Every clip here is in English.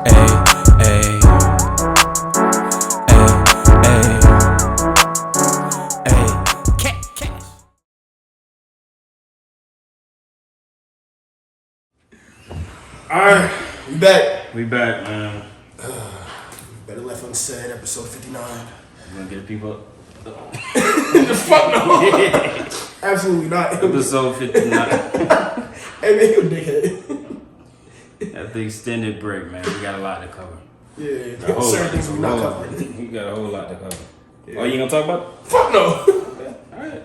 Alright, we back, man. Better left unsaid, episode 59. You gonna get the people up? Fuck no! Absolutely not. Episode 59. Hey man, you a dickhead. That's the extended break, man. We got a lot to cover. Yeah, certain things we not covering. We got a whole lot to cover. Yeah. Oh, you gonna talk about it? Fuck no! Okay. Alright.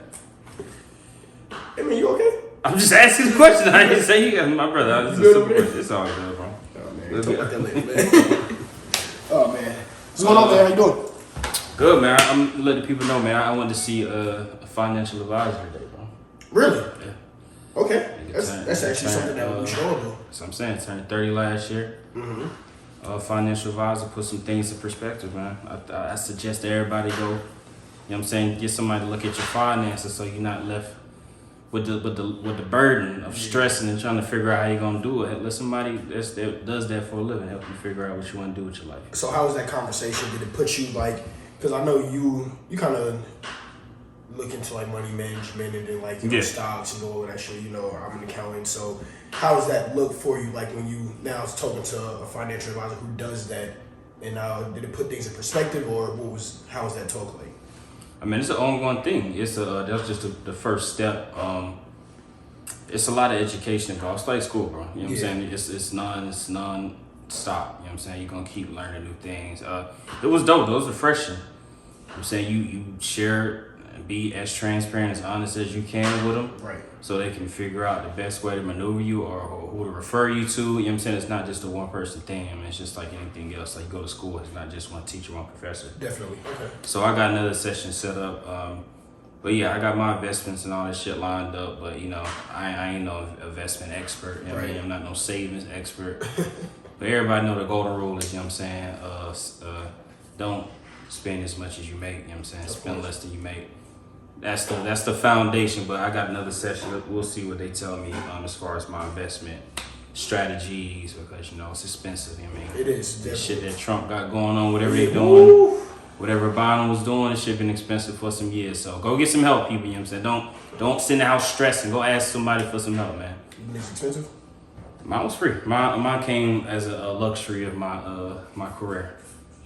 Hey man, you okay? I'm just asking the question. I didn't say you got my brother. It's all good, bro. Oh man, talk about that later, man. Oh man. What's going on, man? How you doing? Good, man. I'm letting people know, man. I wanted to see a financial advisor today, bro. Really? Yeah. Okay. That's actually something that we should all do. So I'm saying, turned 30 last year. Mm-hmm. Financial advisor, put some things in perspective, man. I suggest that everybody go, you know what I'm saying, get somebody to look at your finances so you're not left with the burden of stressing and trying to figure out how you're gonna do it. Let somebody that does that for a living help you figure out what you want to do with your life. So how was that conversation? Did it put you like? Because I know you kind of look into like money management and then like stocks and all of that shit. You know, I'm an accountant, so how does that look for you? Like when you now talking to a financial advisor who does that, and did it put things in perspective, or how was that talk like? I mean, it's an ongoing thing. That's just the first step. It's a lot of education involved. It's like school, bro. You know what I'm saying? It's non-stop. You know what I'm saying? You're gonna keep learning new things. It was dope. It was refreshing. I'm saying you share and be as transparent, as honest as you can with them, right? So they can figure out the best way to maneuver you or who to refer you to. You know what I'm saying? It's not just a one person thing. I mean, it's just like anything else. Like you go to school, it's not just one teacher, one professor. Definitely. Okay. So I got another session set up. But yeah, I got my investments and all that shit lined up. But you know, I ain't no investment expert. You know what I mean? I'm not no savings expert. But everybody know the golden rule is, you know what I'm saying, don't spend as much as you make, you know what I'm saying? Spend less than you make. That's the foundation, but I got another session. We'll see what they tell me as far as my investment strategies, because you know it's expensive. I mean, it is. The shit that Trump got going on, whatever they're doing, whatever Biden was doing, it should been expensive for some years. So go get some help, people. You know what I'm saying? Don't sit in the house stressing. Go ask somebody for some help, man. It's expensive. Mine was free. Mine came as a luxury of my career.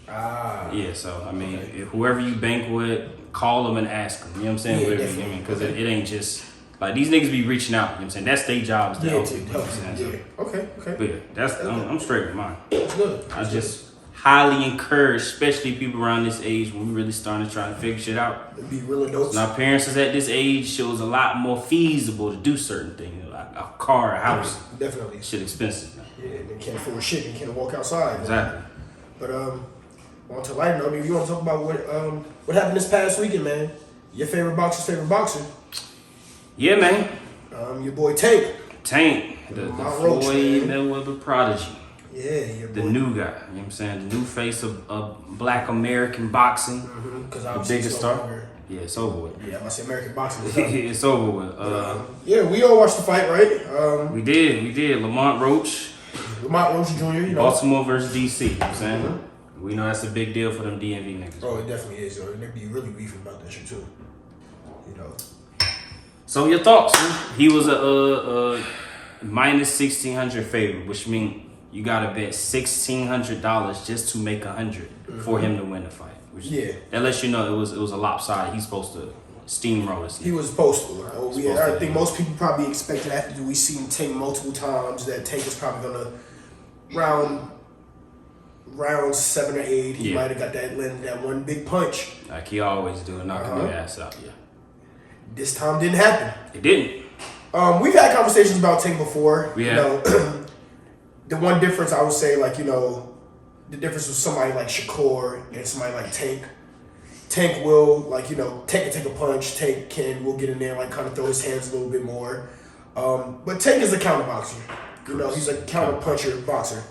Yeah, so I mean, if whoever you bank with, call them and ask them. You know what I'm saying? Whatever, you know what I mean? Because it ain't just like these niggas be reaching out. You know what I'm saying? That's their jobs to help you. You know what I'm saying? Okay. But yeah, I'm straight with mine. That's good. I just highly encourage, especially people around this age when we really starting to try to figure shit out. It'd be real adults. Now, parents is at this age, shows a lot more feasible to do certain things, like a car, a house. Definitely. Shit expensive. Yeah, they can't afford shit. They can't walk outside. Exactly. But on to life note, you want to talk about what happened this past weekend, man? Your favorite boxer's favorite boxer? Yeah, man. Your boy Tank. The Lamont Roach, Floyd Mayweather prodigy. Yeah, your boy. The new guy. You know what I'm saying? The new face of Black American boxing. Because the biggest star. Yeah, it's over with. Yeah, I say American boxing. It's over with. Yeah, we all watched the fight, right? We did. Lamont Roach. Lamont Roach Jr., you know. Baltimore versus DC. You know what I'm saying? We know that's a big deal for them DMV niggas. Oh, it definitely is. They be really beefing about that shit too. You know. So your thoughts? Man? He was a minus 1,600 favorite, which means you gotta bet $1,600 just to make 100 for him to win the fight. Which, that lets you know it was a lopsided. He's supposed to steamroll this. He was supposed to. I think most people probably expected after we seen Tank multiple times that Tank was probably gonna round 7 or 8, he might have got that one big punch. Like he always do, knocking your ass out, This time didn't happen. It didn't. We've had conversations about Tank before. Yeah. You know, the one difference I would say, like, you know, the difference with somebody like Shakur and somebody like Tank. Tank will, like, you know, Tank can take a punch. Tank will get in there, like, kind of throw his hands a little bit more. But Tank is a counter boxer. You know, he's a counter puncher boxer.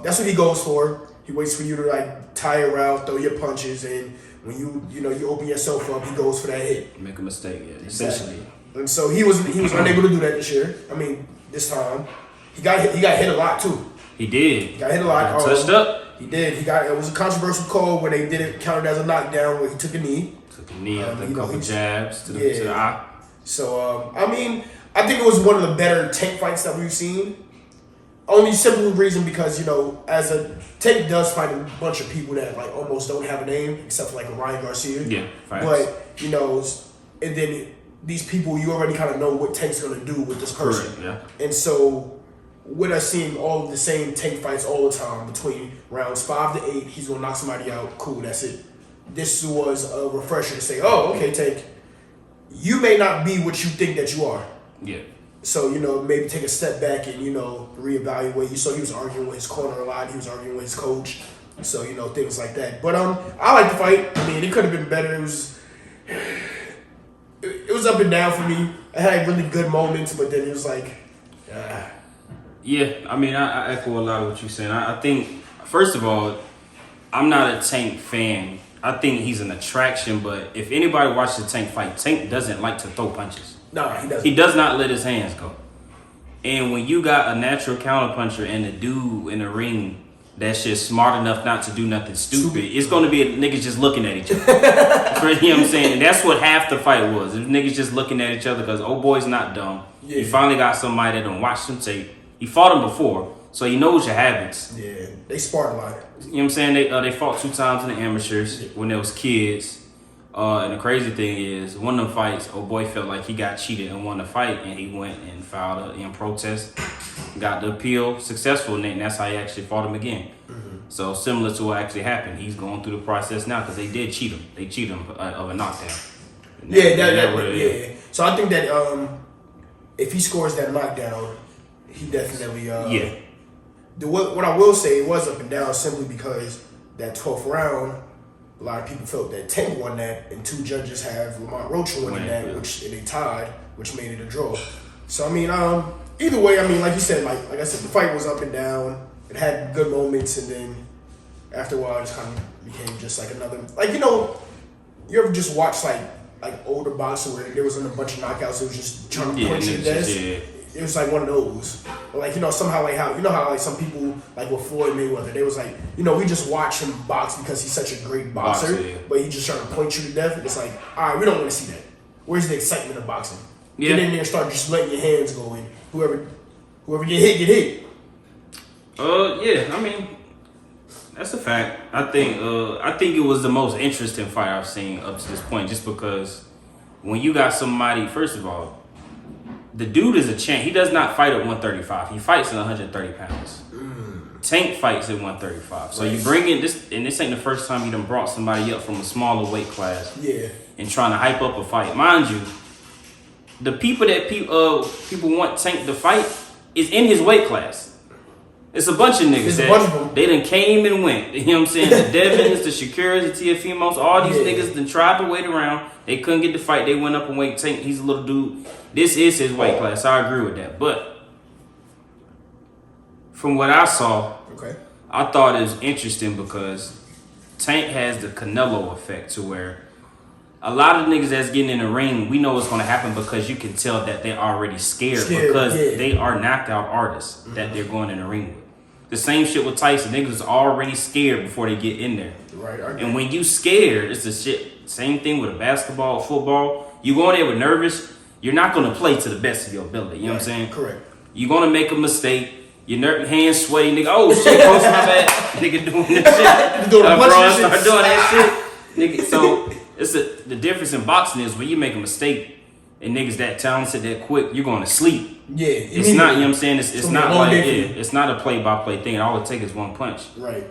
That's what he goes for. He waits for you to like tire out, throw your punches, and when you open yourself up, he goes for that hit. Make a mistake, essentially. And so he was unable to do that this year. I mean, this time he got hit a lot too. He did. He got hit a lot. Touched up. He did. It was a controversial call where they did it counted as a knockdown where he took a knee. Took a knee, a couple jabs to the eye. So, I mean, I think it was one of the better Tank fights that we've seen. Only simple reason because, as a Tank does fight a bunch of people that like almost don't have a name except for like a Ryan Garcia. Yeah, facts. But, and then these people, you already kind of know what Tank's going to do with this person. Correct, yeah. And so, with us seeing all of the same Tank fights all the time between rounds 5 to 8, he's going to knock somebody out. Cool, that's it. This was a refresher to say, oh, okay, Tank, you may not be what you think that you are. Yeah. So, maybe take a step back and, reevaluate. You saw he was arguing with his corner a lot. He was arguing with his coach. So, things like that. But I like the fight. I mean, it could have been better. It was up and down for me. I had really good moments, but then it was like, Yeah, I mean, I echo a lot of what you're saying. I think, first of all, I'm not a Tank fan. I think he's an attraction, but if anybody watches the Tank fight, Tank doesn't like to throw punches. No, he doesn't. He does not let his hands go. And when you got a natural counterpuncher and a dude in the ring that's just smart enough not to do nothing stupid, it's going to be niggas just looking at each other. You know what I'm saying? And that's what half the fight was. If niggas just looking at each other because old boy's not dumb. Yeah. He finally got somebody that don't watch some tape. He fought him before, so he knows your habits. Yeah, they sparred a lot. You know what I'm saying? They fought 2 times in the amateurs when they was kids. And the crazy thing is, one of them fights, old boy felt like he got cheated and won the fight, and he went and filed in protest, got the appeal successful, and that's how he actually fought him again. Mm-hmm. So similar to what actually happened, he's going through the process now because they did cheat him. They cheated him of a knockdown. Yeah. So I think that if he scores that knockdown, he definitely what I will say, it was up and down simply because that 12th round, a lot of people felt that Tank won that, and 2 judges have Lamont Roach winning that, which they tied, which made it a draw. So I mean, either way, I mean, like you said, like I said, the fight was up and down. It had good moments, and then after a while, it just kind of became just like another, like you ever just watch like older boxing where there wasn't a bunch of knockouts, it was just trying to punch you to death. It was like one of those. Like, somehow like how, how like some people, like with Floyd Mayweather, they was like, we just watch him box because he's such a great boxer, but he just trying to point you to death. It's like, all right, we don't want to see that. Where's the excitement of boxing? Yeah. Get in there and start just letting your hands go in. Whoever get hit, get hit. Yeah, I mean, that's a fact. I think it was the most interesting fight I've seen up to this point, just because when you got somebody, first of all, the dude is a champ. He does not fight at 135. He fights at 130 pounds. Tank fights at 135. So you bring in this, and this ain't the first time you done brought somebody up from a smaller weight class. Yeah. And trying to hype up a fight. Mind you, the people that people want Tank to fight is in his weight class. It's a bunch of niggas that they done came and went. You know what I'm saying? The Devins, the Shakuras, the Tiafimos, all these niggas done tried to wait around. They couldn't get the fight. They went up and wait. Tank, he's a little dude. This is his weight class. I agree with that. But from what I saw, I thought it was interesting because Tank has the Canelo effect to where a lot of niggas that's getting in the ring, we know what's going to happen because you can tell that they're already scared because they are knockout artists that they're going in the ring with. The same shit with Tyson. Niggas is already scared before they get in there. Right. And when you scared, it's the shit. Same thing with a basketball, football. You go in there with nervous, you're not going to play to the best of your ability. You know what I'm saying? Correct. You're going to make a mistake. Your hands sweaty, nigga. Oh, shit, close my bad. Nigga doing this shit. Start doing that shit. Nigga, so the difference in boxing is when you make a mistake and niggas that talented, that quick, you're going to sleep. Yeah. It's not, you know what I'm saying? It's not like, it's not a play-by-play thing. All it takes is one punch. Right.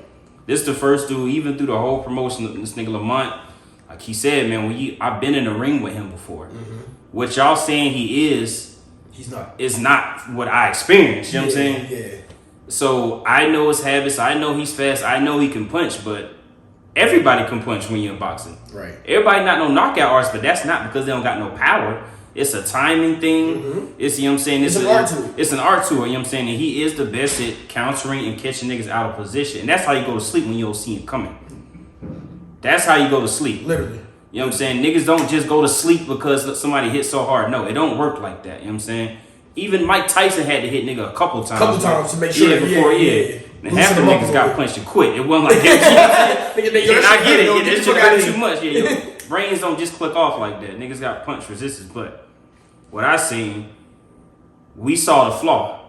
This the first dude, even through the whole promotion, this nigga Lamont, like he said, man, I've been in the ring with him before. Mm-hmm. What y'all saying he is, he's not. Is not what I experienced. You know what I'm saying? Yeah. So I know his habits. I know he's fast. I know he can punch, but everybody can punch when you're in boxing. Right. Everybody not no knockout artists, but that's not because they don't got no power. It's a timing thing. Mm-hmm. It's, you know what I'm saying? It's an art to it. It's an art to it, you know what I'm saying? And he is the best at countering and catching niggas out of position. And that's how you go to sleep when you don't see him coming. That's how you go to sleep. Literally. You know what I'm saying? Niggas don't just go to sleep because somebody hit so hard. No, it don't work like that. You know what I'm saying? Even Mike Tyson had to hit nigga a couple times. To make sure. And half the niggas got punched and quit. It wasn't like that. And I get it. That shit got too much. Yeah, your brains don't just click off like that. Niggas got punch resistance. But what I seen, we saw the flaw.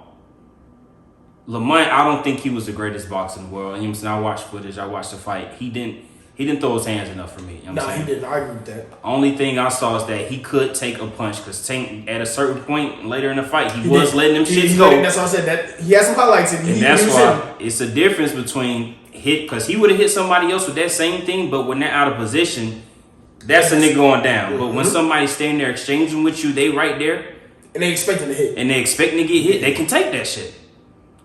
Lamont, I don't think he was the greatest boxer in the world. You know what I'm saying? I watched footage. I watched the fight. He didn't throw his hands enough for me. You know what I'm saying? He didn't. I agree with that. Only thing I saw is that he could take a punch because Tank, at a certain point later in the fight, he was letting them shits go. That's why I said that he had some highlights. And that's why it's a difference between hit, because he would have hit somebody else with that same thing, but when they're out of position, that's a nigga going down. But when somebody's standing there exchanging with you, they right there. And they expecting to hit. And they expecting to get hit. They can take that shit.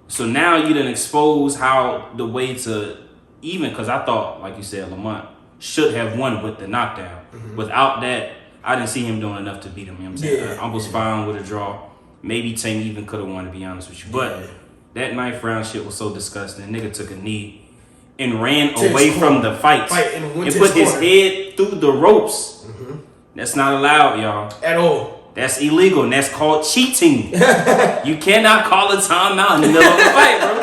So now you done expose how the way to even, because I thought, like you said, Lamont should have won with the knockdown. Without that, I didn't see him doing enough to beat him. You know what I'm saying? I was fine with a draw. Maybe Tank even could have won, to be honest with you. But that 9th round shit was so disgusting. Nigga took a knee and ran away from the fight and put his head through the ropes. That's not allowed, y'all. At all. That's illegal, and that's called cheating. You cannot call a timeout in the middle of the fight, bro.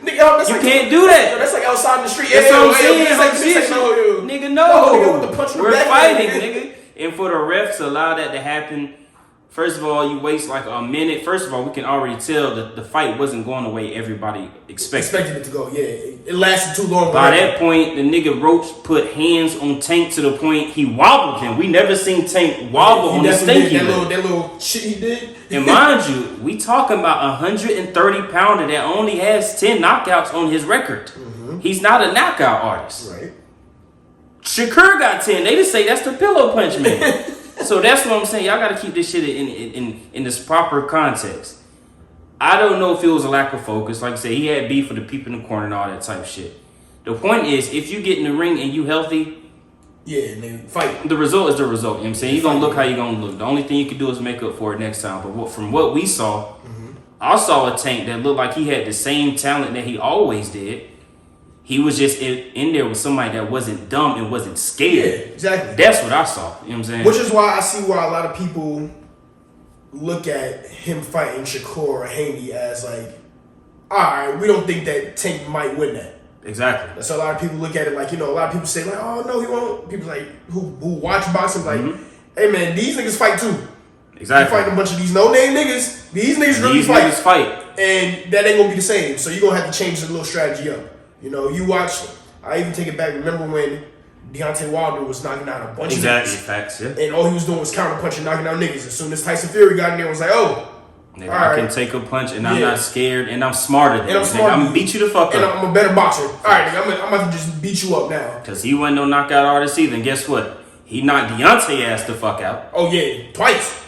Nigga, you can't do that. That's like outside in the street. That's what I'm saying. Nigga, no. We're fighting, nigga. And for the refs to allow that to happen, first of all, you waste like a minute. First of all, we can already tell that the fight wasn't going the way everybody expected it to go. Yeah, it lasted too long. By that point, the nigga Roach put hands on Tank to the point he wobbled him. We never seen Tank wobble on the stinky. That little shit he did. And mind you, we talking about a 130-pounder that only has 10 knockouts on his record. He's not a knockout artist. Right. Shakur got 10. They just say that's the pillow punch man. So that's what I'm saying. Y'all got to keep this shit in this proper context. I don't know if it was a lack of focus. Like I said, he had beef with the people in the corner and all that type of shit. The point is, if you get in the ring and you healthy, and they fight. The result is the result. You know what I'm saying? You're going to look how you're going to look. The only thing you can do is make up for it next time. But from what we saw, I saw a Tank that looked like he had the same talent that he always did. He was just in there with somebody that wasn't dumb and wasn't scared. Yeah, exactly. That's what I saw. You know what I'm saying? Which is why I see why a lot of people look at him fighting Shakur or Haney as like, all right, we don't think that Tank might win that. Exactly. So a lot of people look at it like, a lot of people say like, oh no, he won't. People like who watch boxing like, hey man, these niggas fight too. Exactly. You fighting a bunch of these no-name niggas. These niggas really fight. And that ain't gonna be the same. So you're gonna have to change the little strategy up. You watch, I even take it back, remember when Deontay Wilder was knocking out a bunch of niggas. Facts, yeah. And all he was doing was counter-punching, knocking out niggas. As soon as Tyson Fury got in there, it was like, oh, nigga, I can take a punch and I'm not scared and I'm smarter than you. I'm gonna beat you the fuck up. And I'm a better boxer. All right, nigga, I'm about to just beat you up now. Because he wasn't no knockout artist either. And guess what? He knocked Deontay ass the fuck out. Oh, yeah, twice.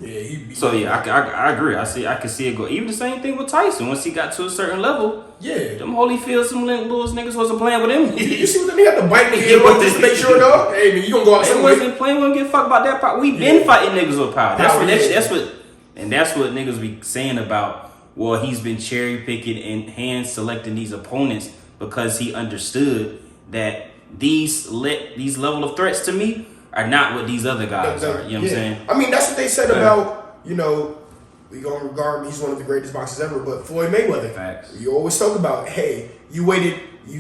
Yeah, I agree. I can see it go. Even the same thing with Tyson. Once he got to a certain level, them Holyfield, some little niggas wasn't playing with him. You see what they had to bite niggas just to make sure, though. Hey man, you gonna go out somewhere? They wasn't playing. We don't give a fuck about that power. We been fighting niggas with power. That's what niggas be saying about. Well, he's been cherry picking and hand selecting these opponents because he understood that these level of threats to me are not what these other guys are. You know what I'm saying? I mean, that's what they said about, we gonna regard him, he's one of the greatest boxers ever, but Floyd Mayweather. Facts. You always talk about, hey, you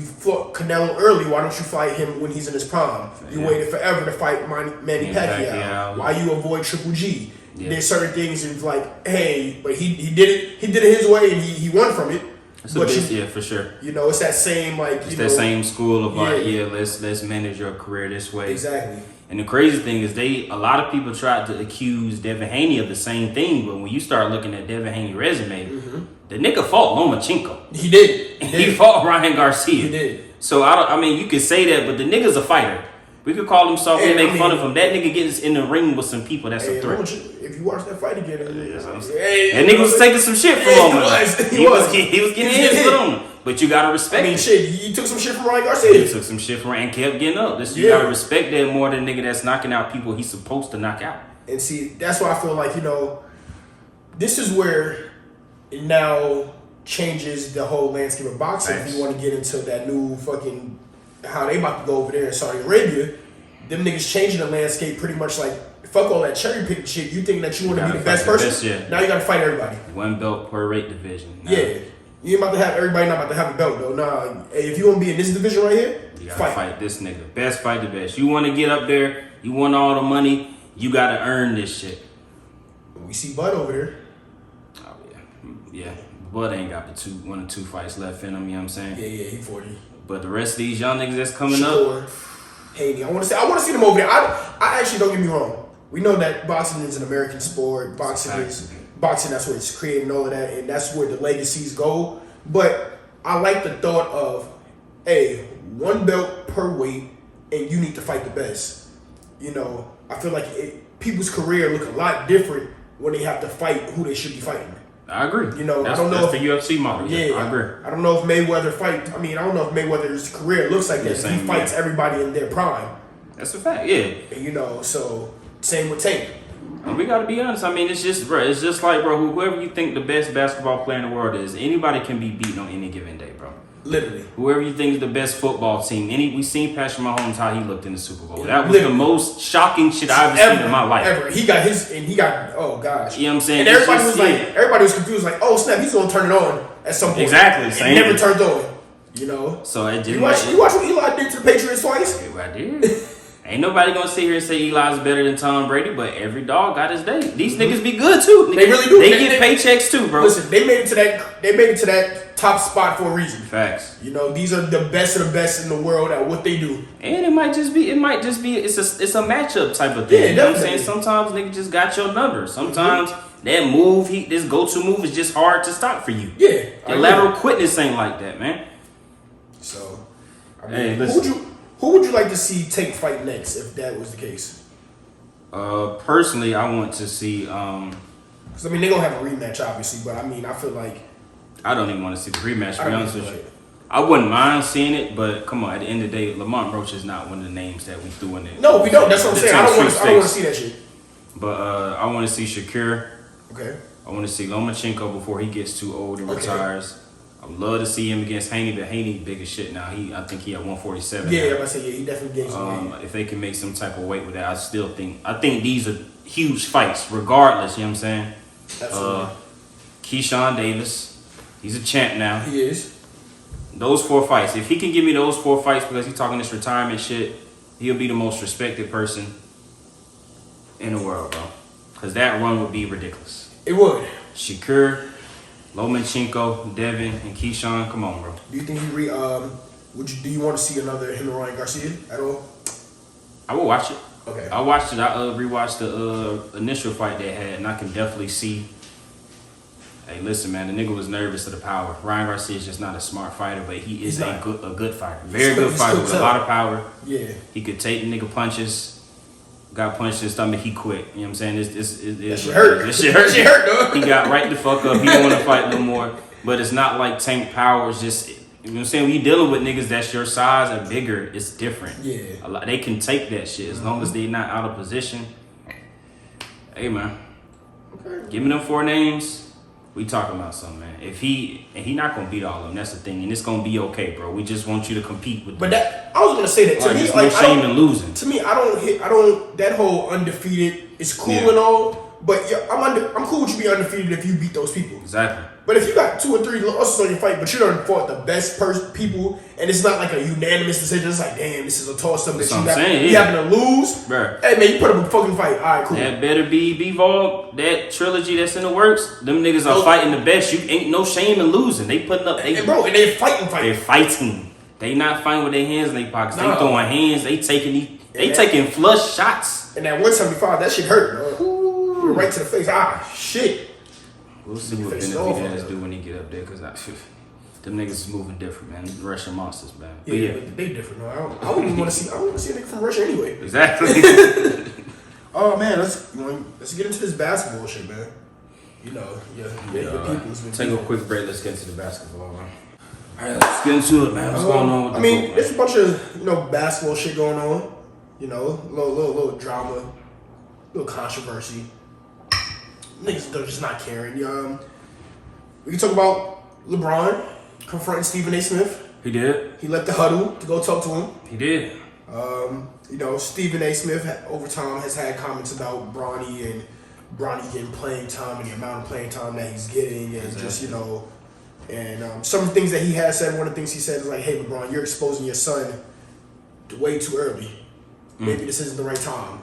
fought Canelo early, why don't you fight him when he's in his prime? You waited forever to fight Manny Pacquiao. Why you avoid Triple G? Yeah. There's certain things it's like, hey, but he did it his way and he won from it. For sure. It's that same that same school of let's manage your career this way. Exactly. And the crazy thing is a lot of people tried to accuse Devin Haney of the same thing, but when you start looking at Devin Haney's resume, the nigga fought Lomachenko. He did. He fought Ryan Garcia. He did. So you could say that, but the nigga's a fighter. We could call him soft and make fun of him. That nigga gets in the ring with some people. That's a threat. If you watch that fight again, that nigga was taking some shit from him. He was getting his foot on him. But you gotta respect it. You took some shit from Ryan Garcia. He took some shit from Ryan and kept getting up. You gotta respect that more than nigga that's knocking out people he's supposed to knock out. And see, that's why I feel like, this is where it now changes the whole landscape of boxing. If you want to get into that new fucking how they about to go over there in Saudi Arabia, them niggas changing the landscape pretty much like fuck all that cherry pick shit. You think that you want to be the best person? Now you gotta fight everybody. One belt per weight division. Nah. Yeah. You ain't about to have everybody not about to have a belt though. Nah, hey, if you want to be in this division right here, you gotta fight this nigga. Best fight the best. You want to get up there, you want all the money, you gotta earn this shit. We see Bud over there. Oh yeah. Bud ain't got the 1 or 2 fights left in him, you know what I'm saying? Yeah, he 40. But the rest of these young niggas that's coming up. Haney. I want to see them over there. I actually, don't get me wrong. We know that boxing is an American sport. Boxing, that's where it's created and all of that, and that's where the legacies go. But I like the thought of, hey, 1 belt per weight, and you need to fight the best. You know, I feel like people's career look a lot different when they have to fight who they should be fighting. I agree. You know, that's, I don't know that's if the UFC model. Yeah, I agree. I don't know if Mayweather fight. I mean, I don't know if Mayweather's career looks like that. He fights everybody in their prime. That's a fact. Yeah. And, you know, so same with Tank. We gotta be honest. I mean, it's just like, bro, whoever you think the best basketball player in the world is, anybody can be beaten on any given day, bro. Literally. Whoever you think is the best football team. We seen Patrick Mahomes how he looked in the Super Bowl. That was the most shocking shit I've ever seen in my life. Ever. He got oh gosh. You know what I'm saying? And everybody was confused, like, oh snap, he's gonna turn it on at some point. Exactly. It never turned on. You know? So it didn't. You watch what Eli did to the Patriots twice? Yeah, I did. Ain't nobody gonna sit here and say Eli's better than Tom Brady, but every dog got his day. These niggas be good too. They really do. They get paychecks too, bro. Listen, they made it to that top spot for a reason. Facts. You know, these are the best of the best in the world at what they do. And it might just be it's a matchup type of thing. Yeah, you know what I'm saying? Sometimes niggas just got your number. Sometimes that move, this go-to move is just hard to stop for you. Yeah. The lateral quickness ain't like that, man. So, I mean, hey, listen. Who would you like to see Tank fight next if that was the case? Personally, I want to see. Because I mean, they're gonna have a rematch, obviously, but I mean, I feel like I don't even want to see the rematch. To be honest with you, I wouldn't mind seeing it, but come on, at the end of the day, Lamont Roach is not one of the names that we threw in there. No, we don't. That's what I'm saying. I don't want to see that shit. But I want to see Shakur. Okay. I want to see Lomachenko before he gets too old and retires. I would love to see him against Haney, but Haney big as shit now. I think he at 147. Yeah, I say he definitely gains some weight. If they can make some type of weight with that, I think these are huge fights, regardless. You know what I'm saying? Absolutely. Keyshawn Davis, he's a champ now. He is. Those 4 fights. If he can give me those 4 fights because he's talking this retirement shit, he'll be the most respected person in the world, bro. Because that run would be ridiculous. It would. Shakur, Lomachenko, Devin, and Keyshawn, come on, bro. Do you think do you want to see another him and Ryan Garcia at all? I will watch it. Okay. I watched it. I rewatched the initial fight they had, and I can definitely see. Hey, listen, man, the nigga was nervous of the power. Ryan Garcia is just not a smart fighter, but he is a good fighter. Very good fighter with a lot of power. Yeah. He could take the nigga punches. Got punched in the stomach, he quit. You know what I'm saying? That shit hurt. That shit hurt. That shit hurt, though. He got right the fuck up. He don't want to fight no more. But it's not like Tank Power is just, you know what I'm saying? When you dealing with niggas that's your size and bigger, it's different. Yeah. They can take that shit as long as they not out of position. Hey, man. Okay. Give me them 4 names. We talking about something, man. If he not gonna beat all of them, that's the thing, and it's gonna be okay, bro. We just want you to compete with them. But I was gonna say that to me, like, no shame in losing. To me, I don't. That whole undefeated is cool and all, but yeah, I'm cool with you being undefeated if you beat those people. Exactly. But if you got 2 or 3 losses on your fight, but you done fought the best people, and it's not like a unanimous decision, it's like, damn, this is a toss-up that you happen to lose. Bruh. Hey, man, you put up a fucking fight. All right, cool. That better be B-Vol, that trilogy that's in the works. Them niggas are fighting the best. You ain't no shame in losing. They putting up. And they're fighting. They're fighting. They not fighting with their hands in their pockets. They throwing hands. They taking flush shots. And that 175, that shit hurt, bro. Right to the face. Shit. We'll see what Benavidez do when he get up there, because them niggas is moving different, man. Russian monsters, man. Yeah, but they different. I wouldn't want to see. I wouldn't want to see a nigga from Russia anyway. Exactly. Oh man, let's get into this basketball shit, man. You know, the people's been take a quick break. Let's get into the basketball, man. All right, let's get into it, man. What's going on with there's a bunch of basketball shit going on. You know, little drama, little controversy. Niggas are just not caring. We can talk about LeBron confronting Stephen A. Smith. He did. He left the huddle to go talk to him. He did. Stephen A. Smith over time has had comments about Bronny getting playing time and the amount of playing time that he's getting, and just and some of the things that he has said. One of the things he said is like, "Hey, LeBron, you're exposing your son way too early. Maybe this isn't the right time.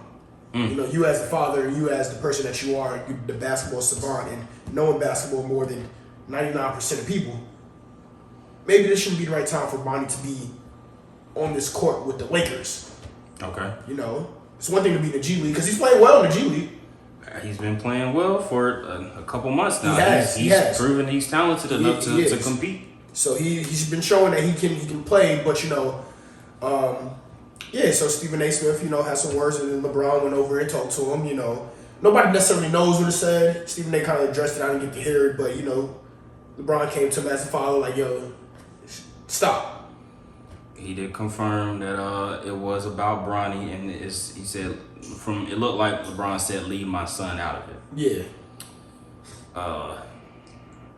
You as the father, you as the person that you are, you the basketball savant, and knowing basketball more than 99% of people, maybe this shouldn't be the right time for Bronny to be on this court with the Lakers." Okay. It's one thing to be in the G League because he's playing well in the G League. He's been playing well for a couple months now. He has proven he's talented enough to compete. So he's been showing that he can play, but so Stephen A. Smith, had some words, and then LeBron went over and talked to him. Nobody necessarily knows what it said. Stephen A. kind of addressed it. I didn't get to hear it, but LeBron came to him as a father, like, "Yo, stop." He did confirm that it was about Bronny, and he said it looked like LeBron said, "Leave my son out of it." Yeah.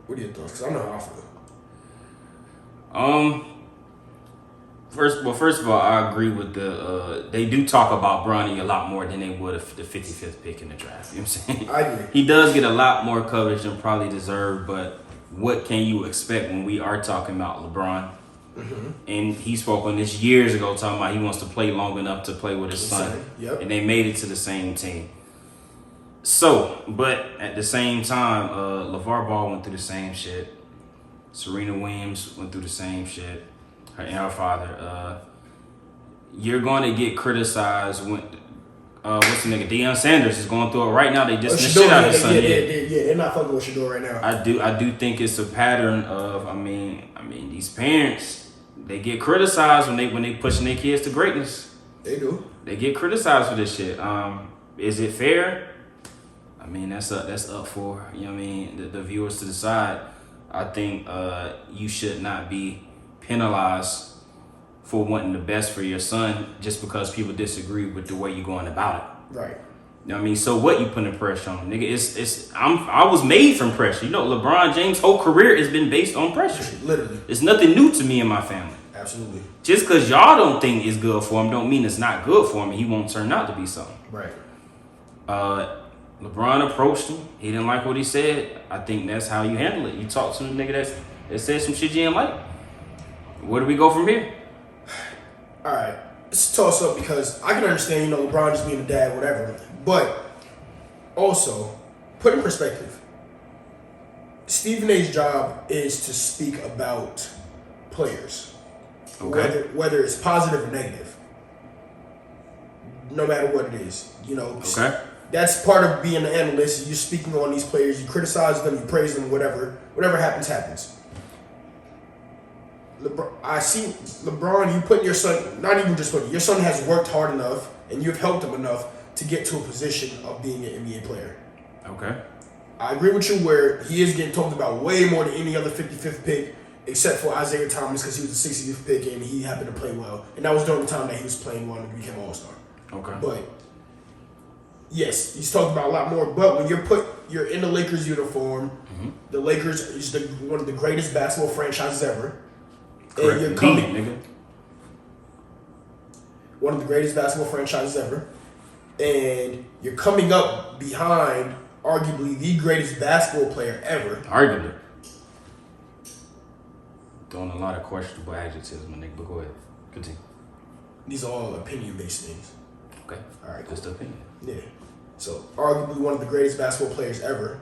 What are your thoughts? Because I know how I feel. First of all, I agree with they do talk about Bronny a lot more than they would if the 55th pick in the draft. You know what I'm saying? I agree. He does get a lot more coverage than probably deserved, but what can you expect when we are talking about LeBron? Mm-hmm. And he spoke on this years ago, talking about he wants to play long enough to play with his son. Yep. And they made it to the same team. So, but at the same time, LeVar Ball went through the same shit. Serena Williams went through the same shit. Her and her father. You're going to get criticized when what's the nigga? Deion Sanders is going through it right now. They just shit out of his son. Yeah, they're not fucking with Shador right now. I do think it's a pattern of I mean these parents, they get criticized when they pushing their kids to greatness. They do. They get criticized for this shit. Is it fair? I mean that's up for the viewers to decide. I think you should not be penalized for wanting the best for your son just because people disagree with the way you're going about it. Right. You know what I mean? So what you putting pressure on? Nigga, I was made from pressure. LeBron James' whole career has been based on pressure. Literally. It's nothing new to me and my family. Absolutely. Just because y'all don't think it's good for him don't mean it's not good for him and he won't turn out to be something. Right. LeBron approached him. He didn't like what he said. I think that's how you handle it. You talk to a nigga that said some shit you didn't like. Where do we go from here? All right. It's a toss up because I can understand, LeBron just being a dad, whatever. But also, put in perspective, Stephen A's job is to speak about players. Okay. Whether it's positive or negative. No matter what it is. Okay. That's part of being an analyst. You're speaking on these players. You criticize them. You praise them. Whatever happens. I see LeBron. You put your son. Not even just put your son has worked hard enough, and you've helped him enough to get to a position of being an NBA player. Okay. I agree with you where he is getting talked about way more than any other 55th pick, except for Isaiah Thomas because he was the 60th pick and he happened to play well, and that was during the time that he was playing well and became All-Star. Okay. But yes, he's talked about a lot more. But when you're in the Lakers uniform, the Lakers is one of the greatest basketball franchises ever. Correct. And you're coming, nigga. One of the greatest basketball franchises ever, and you're coming up behind arguably the greatest basketball player ever. Arguably. Throwing a lot of questionable adjectives, my nigga. But go ahead, continue. These are all opinion-based things. Okay. All right. Just opinion. Yeah. So arguably one of the greatest basketball players ever,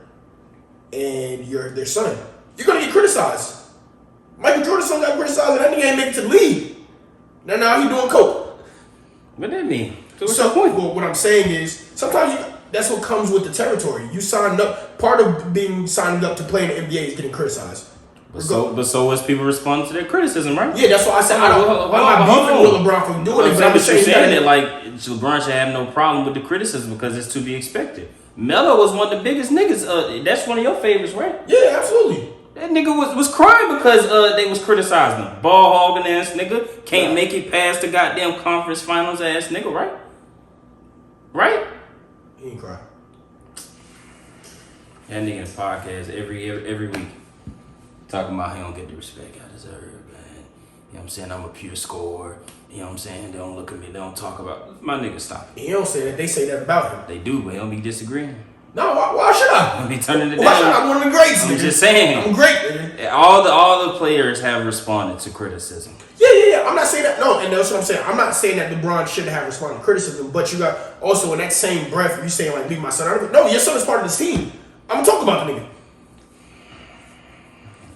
and you're their son. You're gonna get criticized. Michael Jordan's son got criticized, and that nigga ain't make it to the league. Now he doing coke. What that mean? So what's So your point? well, what I'm saying is sometimes that's what comes with the territory. You signed up. Part of being signed up to play in the NBA is getting criticized. But so was people responding to their criticism, right? Yeah, that's why I said I'm not beefing with LeBron for doing it. But I'm saying that like LeBron should have no problem with the criticism because it's to be expected. Melo was one of the biggest niggas. That's one of your favorites, right? Yeah, absolutely. That nigga was crying because they was criticizing him. Ball hogging ass nigga. Can't make it past the goddamn conference finals ass nigga, right? Right? He ain't cry. That nigga in the podcast every week talking about he don't get the respect I deserve, man. know what I'm saying, I'm a pure scorer. You know what I'm saying? They don't look at me. They don't talk about my nigga. Stop it. He don't say that. They say that about him. They do, but he don't be disagreeing. No, why should I? I'll be turning it down. Why should I? I'm one of the greats. I'm just saying. I'm great, nigga. All the players have responded to criticism. Yeah. I'm not saying that. No, and that's what I'm saying. I'm not saying that LeBron shouldn't have responded to criticism, but you got also in that same breath, you saying like, leave my son out of it. No, your son is part of this team. I'm gonna talk about the nigga.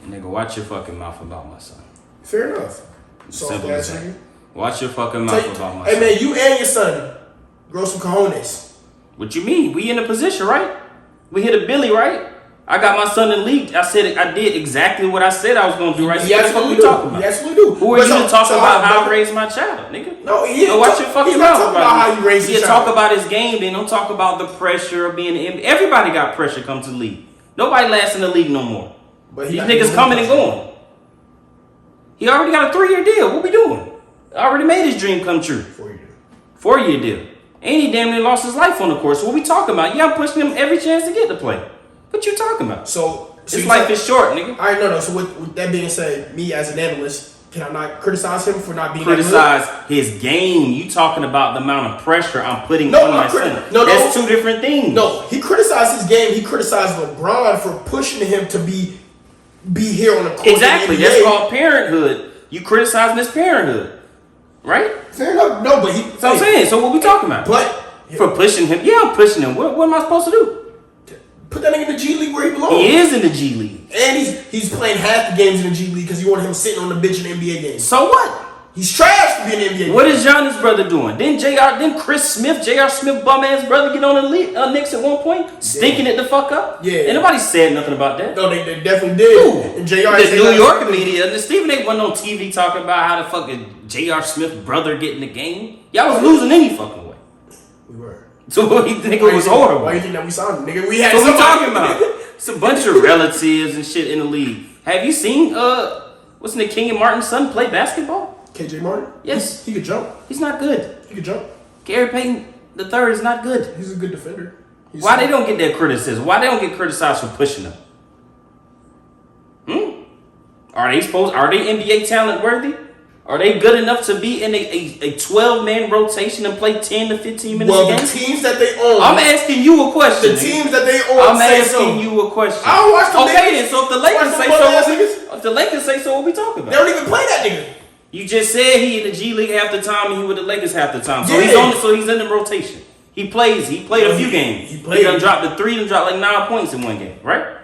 Nigga, watch your fucking mouth about my son. Fair enough. Simple as that. Watch your fucking mouth about my son. Hey man, you and your son grow some cojones. What you mean? We in a position, right? We hit a Billy, right? I got my son in the league. I said I did exactly what I said I was gonna do, right? You absolutely do. You absolutely do. Who are you to talk about how I raised my child, nigga? No, watch your fucking mouth talk about how you raised your child. Talk about his game, then don't talk about the pressure of being in. Everybody got pressure come to the league. Nobody lasts in the league no more. But these niggas coming and going. He already got a 3-year deal. What we doing? Already made his dream come true. 4-year deal. And he damn near lost his life on the course. So what we talking about? Yeah, I'm pushing him every chance to get to play. What you talking about? So his life is short, nigga. All right, no. So with that being said, me as an analyst, can I not criticize him for not being criticize his game? You talking about the amount of pressure I'm putting on my son? No, that's two different things. No, he criticized his game. He criticized LeBron for pushing him to be here on the court. Exactly. That's called parenthood. You criticizing his parenthood, right? Fair enough. No, but that's what I'm saying. So what we talking about? But for pushing him, yeah, I'm pushing him. What am I supposed to do? Put that nigga in the G League where he belongs. He is in the G League, and he's playing half the games in the G League because you want him sitting on the bench in the NBA games. So what? He's trash to be in the NBA. What is Giannis' brother doing? Didn't Chris Smith, J.R. Smith, bum ass brother, get on the Knicks at one point, stinking it the fuck up? Yeah. And nobody said nothing about that. No, they definitely did. Ooh. And J.R. The New York media, and Stephen A. wasn't on TV talking about how the fucking J.R. Smith brother get in the game. Y'all was losing any fucking way. We were. So what you think it was horrible? Why you think that we signed him, nigga? We had. So what we talking about? It's a bunch of relatives and shit in the league. Have you seen what's the King and Martin's son play basketball? KJ Martin? Yes. He could jump. He's not good. He could jump. Gary Payton III is not good. He's a good defender. Why they don't get that criticism? Why they don't get criticized for pushing them? Are they NBA talent worthy? Are they good enough to be in a 12-man rotation and play 10 to 15 minutes a game? Well, the teams that they own. I'm asking you a question. The teams that they own. I'm asking you a question. I don't watch the Okay, then. So if the Lakers say so, what we talking about? They don't even play that nigga. You just said he in the G League half the time and he with the Lakers half the time. So he's in the rotation. He played a few games. He done dropped the 3 and dropped like 9 points in one game, right?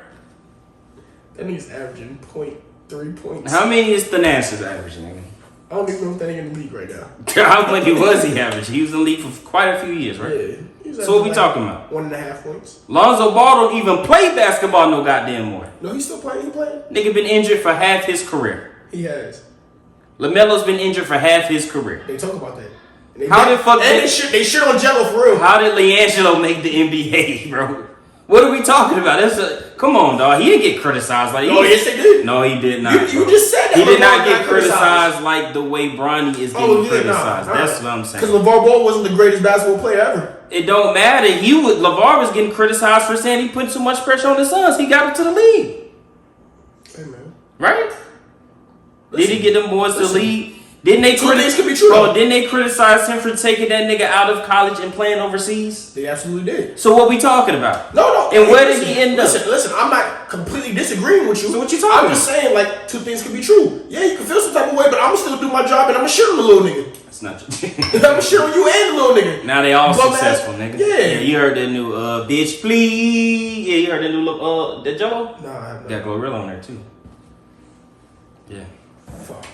That nigga's averaging 0.3 points. How many is Thanasis averaging, nigga? I don't even know if that nigga in the league right now. How many was he averaging? He was in the league for quite a few years, right? Yeah. So what we talking about? 1.5 points. Lonzo Ball don't even play basketball no goddamn more. No, he's still playing. He playing. Nigga been injured for half his career. He has. LaMelo's been injured for half his career. They talk about that. They shit on Jello for real. How did LiAngelo make the NBA, bro? What are we talking about? Come on, dog. He didn't get criticized like. Yes, they did. No, he did not. You just said that. He did not get criticized like the way Bronny is getting criticized. That's what I'm saying. Because LeVar Ball wasn't the greatest basketball player ever. It don't matter. LeVar was getting criticized for saying he put too much pressure on his sons. He got him to the league. Hey man, right? Did he get them boys to the league? Didn't they Didn't they criticize him for taking that nigga out of college and playing overseas? They absolutely did. So what we talking about? No. And where did he end up? Listen, I'm not completely disagreeing with you. So what you talking about? I'm just saying, like, two things can be true. Yeah, you can feel some type of way, but I'm gonna still do my job and I'm gonna shit on the little nigga. That's not true. I'm gonna shit on you and the little nigga. Now they all successful, nigga. Yeah. You heard that new bitch please. Yeah, you heard that new that Jello? Nah, I haven't. Got Glorilla on there too. Yeah. Fuck.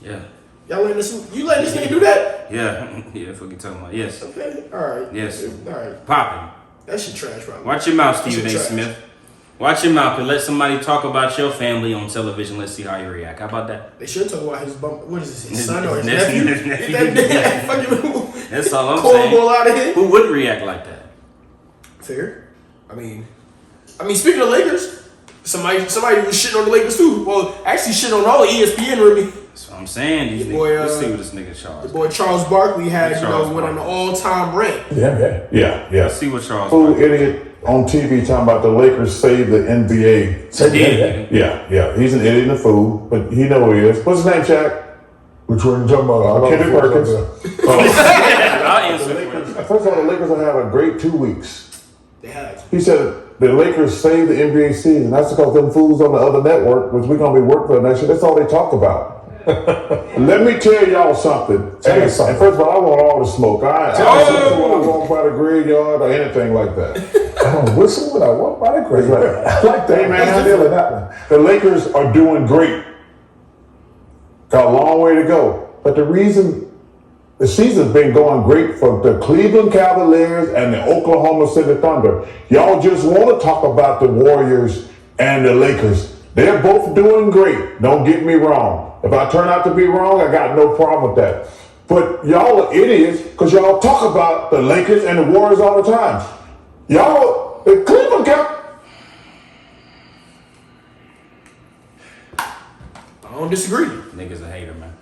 Yeah. Y'all letting this nigga do that? Yeah. Yeah, fuck you talking about. Yes. Okay. Alright. Yes. Alright. Popping. That shit trash, bro. Watch your mouth, Stephen A. Smith. Watch your mouth and let somebody talk about your family on television. Let's see how you react. How about that? They should talk about his bum. What is this? His son or his nephew? That's all I'm saying. Out of here. Who would react like that? Fair. I mean, speaking of Lakers, somebody was shitting on the Lakers too. Well, actually, shit on all of ESPN really. That's what I'm saying. These niggas, let's see what this nigga Charles. The boy Charles Barkley had went on an all-time rant. Yeah. Let's see what Charles. Fool idiot on TV talking about the Lakers saved the NBA. Yeah. He's an idiot and a fool, but he know who he is. What's his name, Shaq? Which one you talking about? Kenny Perkins. I'll answer. First of all, the Lakers will have a great 2 weeks. They have. He said the Lakers saved the NBA season. That's because them fools on the other network, which we're going to be working for next year, that's all they talk about. Let me tell y'all something. And first of all, I want all the smoke. I walk by the graveyard or anything like that. I don't whistle when I walk by the graveyard. I like that. Hey, man, I feel that one. The Lakers are doing great. Got a long way to go. But the reason the season's been going great for the Cleveland Cavaliers and the Oklahoma City Thunder. Y'all just want to talk about the Warriors and the Lakers. They're both doing great. Don't get me wrong. If I turn out to be wrong, I got no problem with that. But y'all are idiots because y'all talk about the Lakers and the Warriors all the time. Y'all, the Cleveland I don't disagree. Niggas a hater, man.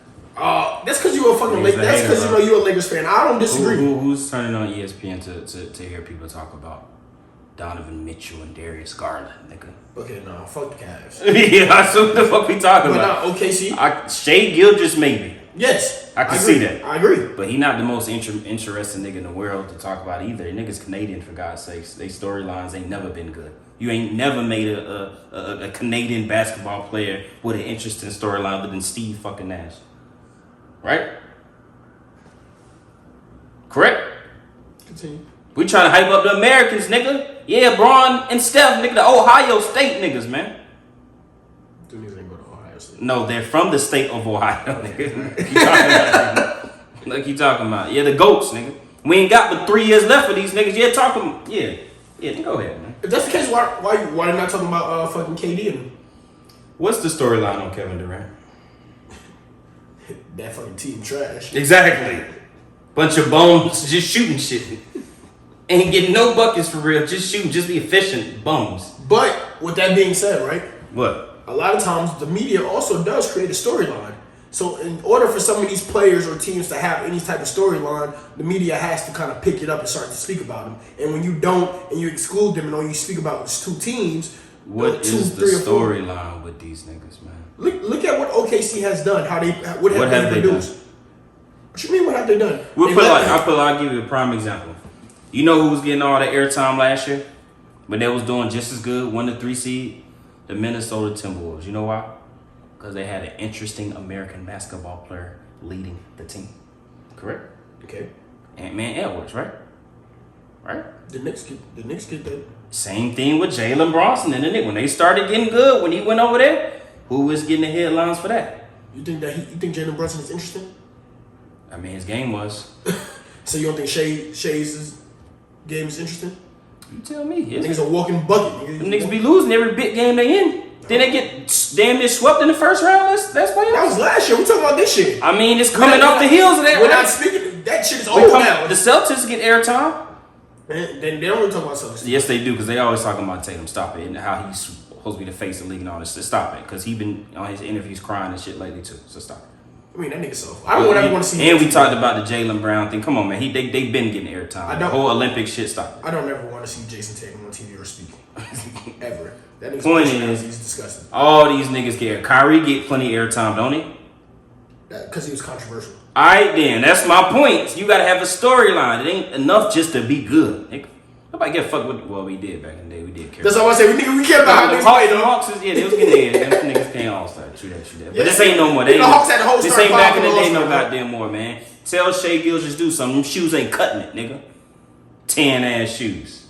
That's because you a fucking Lakers. That's because you know you a Lakers fan. I don't disagree. Who's turning on ESPN to hear people talk about Donovan Mitchell and Darius Garland, nigga? Okay, no, fuck the Cavs. Yeah, that's what the fuck we talking about. But not OKC. Shea Gilgeous maybe. Yes, I can see that. I agree. But he not the most interesting nigga in the world to talk about either. Niggas Canadian, for God's sakes. They storylines ain't never been good. You ain't never made a Canadian basketball player with an interesting storyline other than Steve fucking Nash. Right? Correct? Continue. We trying to hype up the Americans, nigga. Yeah, Braun and Steph, nigga, the Ohio State niggas, man. Two niggas ain't go to Ohio State. No, they're from the state of Ohio, nigga. You talking about, like you talking about. Yeah, the GOATs, nigga. We ain't got but 3 years left for these niggas. Yeah, go ahead, man. If that's the case, why they not talking about fucking KD and What's the storyline on Kevin Durant? that fucking team trash? Exactly. Bunch of bums just shooting shit. Ain't getting no buckets for real. Just shooting, just be efficient bums. But with that being said, right? What? A lot of times the media also does create a storyline. So in order for some of these players or teams to have any type of storyline, the media has to kind of pick it up and start to speak about them. And when you don't and you exclude them and all you speak about is two teams, What is the storyline with these niggas, man? Look at what OKC has done. What have they produced? Done? What you mean? What have they done? I'll give you a prime example. You know who was getting all the airtime last year, but they was doing just as good, 1-3 seed? The Minnesota Timberwolves. You know why? Because they had an interesting American basketball player leading the team. Correct? Okay. Ant-Man Edwards, right? Right? The Knicks get that. Same thing with Jalen Bronson and the Knicks. When they started getting good, when he went over there, who was getting the headlines for that? You think Jalen Brunson is interesting? I mean, his game was. So you don't think Shay's game is interesting? You tell me. Niggas a walking bucket. Them niggas be losing every big game they in. Then they get damn near swept in the first round. That's why that was last year. We talking about this shit. I mean, it's coming off the heels of that. We're not speaking. That shit is old now. The Celtics get airtime. Then they don't really talk about Celtics. Yes, they do, because they always talking about Tatum. Stop it, and how he's supposed to be the face of the league and all this. Stop it, because he been on his interviews crying and shit lately too. So stop it. I mean, that nigga so. I don't ever want to see. And we talked about the Jaylen Brown thing. Come on, man. They been getting airtime. The whole Olympic shit. Stop it. I don't ever want to see Jason Tatum on TV or speak ever. That nigga's point is, he's disgusting. All these niggas get. Kyrie get plenty of airtime, don't he? Because he was controversial. All right, then. That's my point. You got to have a storyline. It ain't enough just to be good. Nobody get fucked with. Well, we did back in the day. We did care. That's all I say. We care about how the Hawks is, they was getting there. Them niggas can't all start. True that. But this ain't no more. The Hawks had the whole this ain't back in the day. No goddamn more, man. Tell Shea Gilgeous do something. Them shoes ain't cutting it, nigga. Tan ass shoes.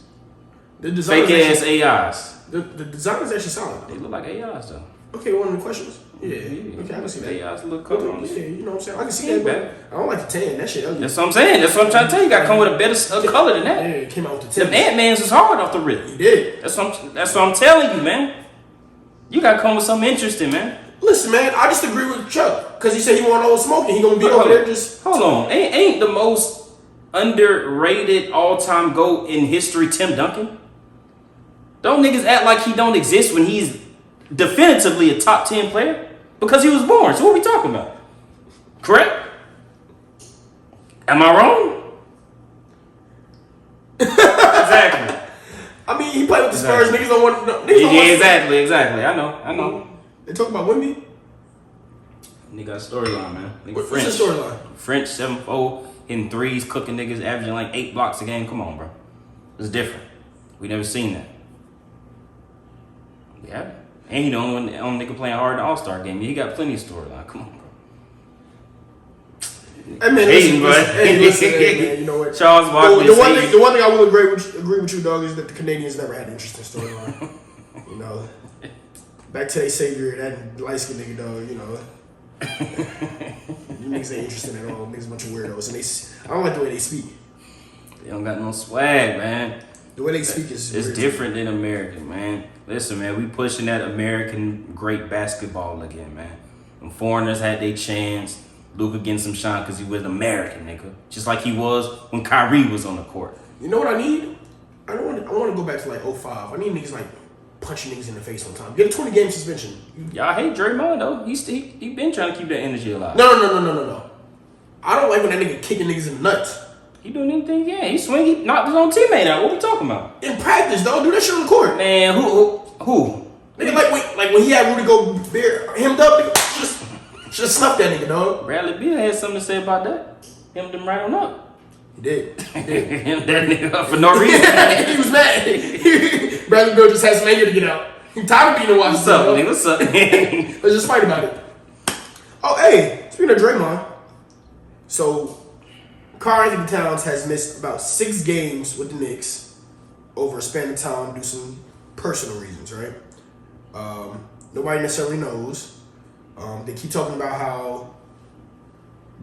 Fake ass AIs. The design is actually solid. They look like AIs though. Okay, one of the questions. Yeah. Okay, I can see that. AIs look color on Yeah, you know what I'm saying? I can see that, but I don't like the tan. That shit ugly. That's what I'm saying. That's what I'm trying to tell you. You gotta come with a better color than that. Yeah, it came out with the tan. The Ant-Man's is hard off the rip. He did. That's what I'm telling you, man. You gotta come with something interesting, man. Listen, man, I just agree with Chuck. Because he said he want old smoke and he gonna be over there just... Hold on. Ain't the most underrated all-time GOAT in history Tim Duncan? Don't niggas act like he don't exist when he's definitively a top 10 player? Because he was born. So what are we talking about? Correct? Am I wrong? Exactly. I mean, he played with the Spurs. Niggas don't want... Exactly. I know. They talk about Wemby? Nigga got a storyline, man. Nigga What's French. the storyline? French 7-4, hitting threes, cooking niggas, averaging like 8 blocks a game. Come on, bro. It's different. We never seen that. Yeah. And he the only nigga playing hard in the All-Star game. He got plenty of storyline. Come on, bro. Hey, man, listen, man, you know what? Charles Barkley. The one thing I will agree with you, dog, is that the Canadians never had an interesting storyline. You know, back to their savior, that light skinned nigga, dog. You know, you niggas ain't interesting at all. Niggas a bunch of weirdos, and I don't like the way they speak. They don't got no swag, man. The way they speak is it's weird. different than American, man. Listen, man, we pushing that American great basketball again, man. When foreigners had their chance, Luka getting some shine because he was an American, nigga. Just like he was when Kyrie was on the court. You know what I need? I want to go back to like 05. I need niggas like punching niggas in the face one time. Get a 20-game suspension. Y'all hate Draymond though. He been trying to keep that energy alive. No. I don't like when that nigga kicking niggas in the nuts. He doing anything? Yeah, he swing. He knocked his own teammate out. What we talking about? In practice, dog, do that shit on the court. Man, who? Nigga, like when he had Rudy Gobert hemmed up, nigga, should have snuffed that nigga, dog. Bradley Beal had something to say about that. Hemmed him right on up. He did. Hemmed that nigga up for no reason. He was mad. Bradley Beal just had some anger to get out. He tired of being in Washington. What's up, nigga? What's up? Let's just fight about it. Oh, hey, speaking of Draymond, so Karl Anthony Towns has missed about 6 games with the Knicks over a span of time due to some personal reasons, right? Nobody necessarily knows. They keep talking about how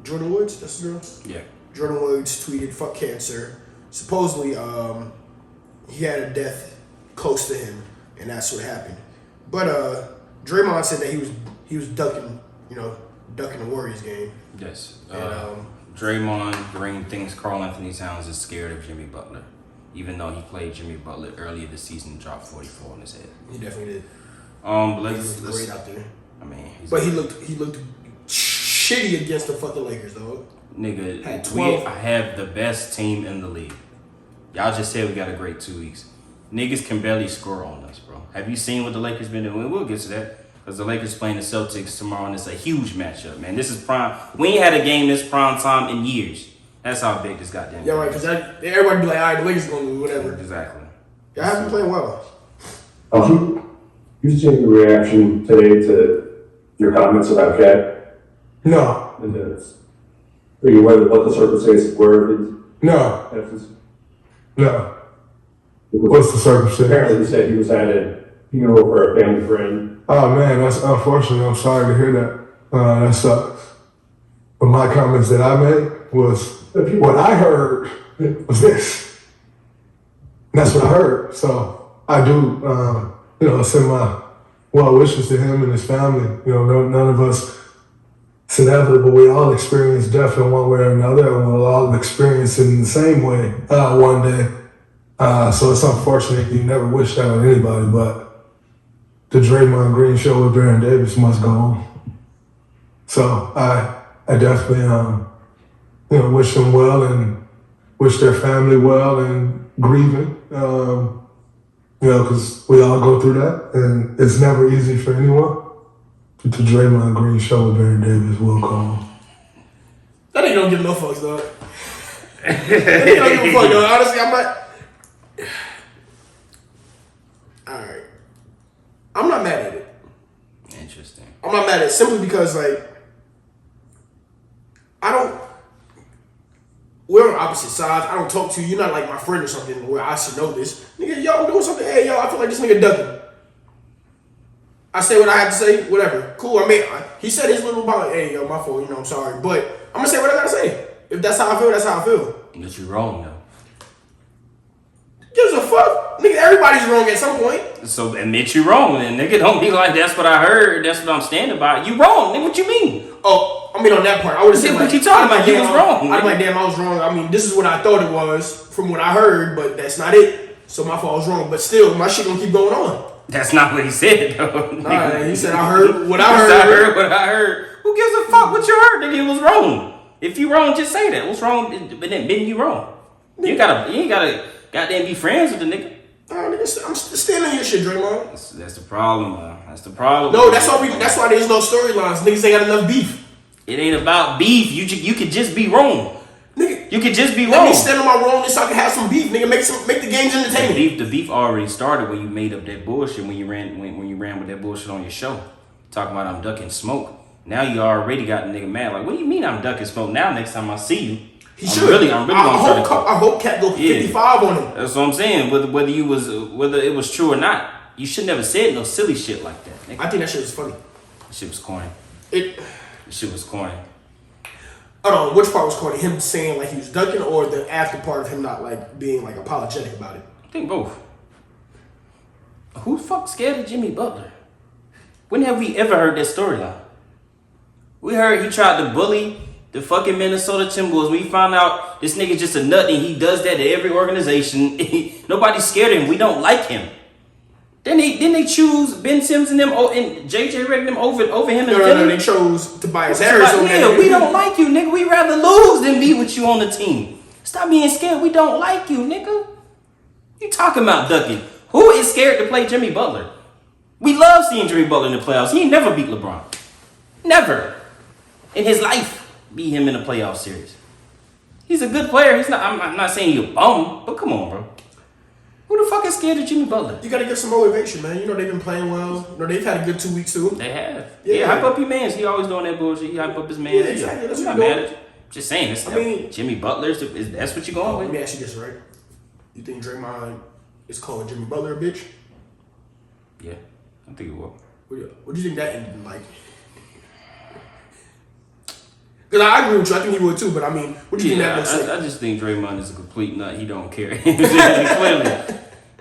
Jordan Woods, that's his girl? Yeah. Jordan Woods tweeted, "Fuck cancer." Supposedly, he had a death close to him, and that's what happened. But Draymond said that he was ducking the Warriors game. Yes. And, Draymond Green thinks Karl Anthony Towns is scared of Jimmy Butler, even though he played Jimmy Butler earlier this season and dropped 44 on his head. He definitely did. Let's Great out there. I mean, But he looked shitty against the fucking Lakers, though. Nigga, Had we 12. have the best team in the league. Y'all just said we got a great 2 weeks. Niggas can barely score on us, bro. Have you seen what the Lakers been doing? We'll get to that. Because the Lakers playing the Celtics tomorrow, and it's a huge matchup, man. This is prime. We ain't had a game this prime time in years. That's how big this goddamn Yeah, right, because everybody be like, all right, the Lakers going to lose, whatever. Exactly. Y'all have been playing well. You seen the reaction today to your comments about Shaq? No. And are you aware of what the circumstances were of his No. absence? No. What's the circumstance? Apparently he said he was at a funeral for a family friend. Oh man, that's unfortunate. I'm sorry to hear that. That sucks. But my comments that I made was what I heard was this. And that's what I heard. So I do, send my well wishes to him and his family. None of us, it's inevitable. We all experience death in one way or another, and we'll all experience it in the same way one day. So it's unfortunate. You never wish that on anybody, but the Draymond Green show with Baron Davis must go on. So I definitely wish them well and wish their family well and grieving. Because we all go through that, and it's never easy for anyone. But the Draymond Green show with Baron Davis will go on. That nigga don't give no fucks, dog. That nigga don't give a fuck, dog. Honestly, I'm not. Alright. I'm not mad at it. Interesting. I'm not mad at it simply because, we're on opposite sides. I don't talk to you. You're not like my friend or something where I should know this. Nigga, yo, I'm doing something. Hey, yo, I feel like this nigga ducking. I say what I have to say, whatever. Cool. He said his little about, hey, yo, my fault, I'm sorry. But I'm going to say what I got to say. If that's how I feel, that's how I feel. But you wrong, though. Gives a fuck. Nigga, everybody's wrong at some point. So admit you wrong, then. Nigga, don't be like, that's what I heard, that's what I'm standing by. You wrong, nigga, what you mean? Oh, on that part, I would have said, what you talking about? You was wrong. I'd be like, damn, I was wrong. This is what I thought it was from what I heard, but that's not it. So my fault was wrong. But still, my shit gonna keep going on. That's not what he said, though. Nah, he said I heard what I heard. I heard what I heard. Who gives a fuck what you heard, nigga? It was wrong. If you wrong, just say that. What's wrong? But then admitting you wrong. You ain't gotta goddamn be friends with the nigga. Nigga, I'm still in your shit, Draymond. That's the problem, man. That's the problem. No, that's why there's no storylines. Niggas ain't got enough beef. It ain't about beef. You could just be wrong. Nigga, you could just be let wrong. me stand on my wrongness so I can have some beef. Nigga, make the games entertaining. The beef already started when you made up that bullshit. When you ran with that bullshit on your show, talking about I'm ducking smoke. Now you already got the nigga mad. Like, what do you mean I'm ducking smoke? Now next time I see you, he should. I hope Cat go 55 on him. That's what I'm saying. Whether it was true or not, you should never said no silly shit like that. Nigga. I think that shit was funny. That shit was corny. That shit was corny. I don't know which part was corny. Him saying like he was ducking, or the after part of him not like being like apologetic about it. I think both. Who the fuck scared of Jimmy Butler? When have we ever heard that storyline? We heard he tried to bully the fucking Minnesota Timberwolves. We found out this nigga just a nut and he does that to every organization. Nobody's scared of him. We don't like him. Then they choose Ben Simmons and them and JJ Redick them over him. No, they chose Tobias Harris over there. We don't like you, nigga. We rather lose than be with you on the team. Stop being scared. We don't like you, nigga. You talking about ducking? Who is scared to play Jimmy Butler? We love seeing Jimmy Butler in the playoffs. He ain't never beat LeBron. Never. In his life, beat him in a playoff series. He's a good player. He's not. I'm not saying he's a bum, but come on, bro. Who the fuck is scared of Jimmy Butler? You gotta give some motivation, man. You know they've been playing well. You know they've had a good 2 weeks too. They have. Yeah, hype up your mans. He always doing that bullshit. He hype up his mans. Yeah, exactly. That's I'm what not he's mad at you. Just saying. Jimmy Butler. That's what you're going with. Let me ask you this, right? You think Draymond is calling Jimmy Butler a bitch? Yeah, I think it will. What do you think that ended like? Because I agree with you. I think he would too. But I mean, what do you think that looks like? I just think Draymond is a complete nut. He don't care.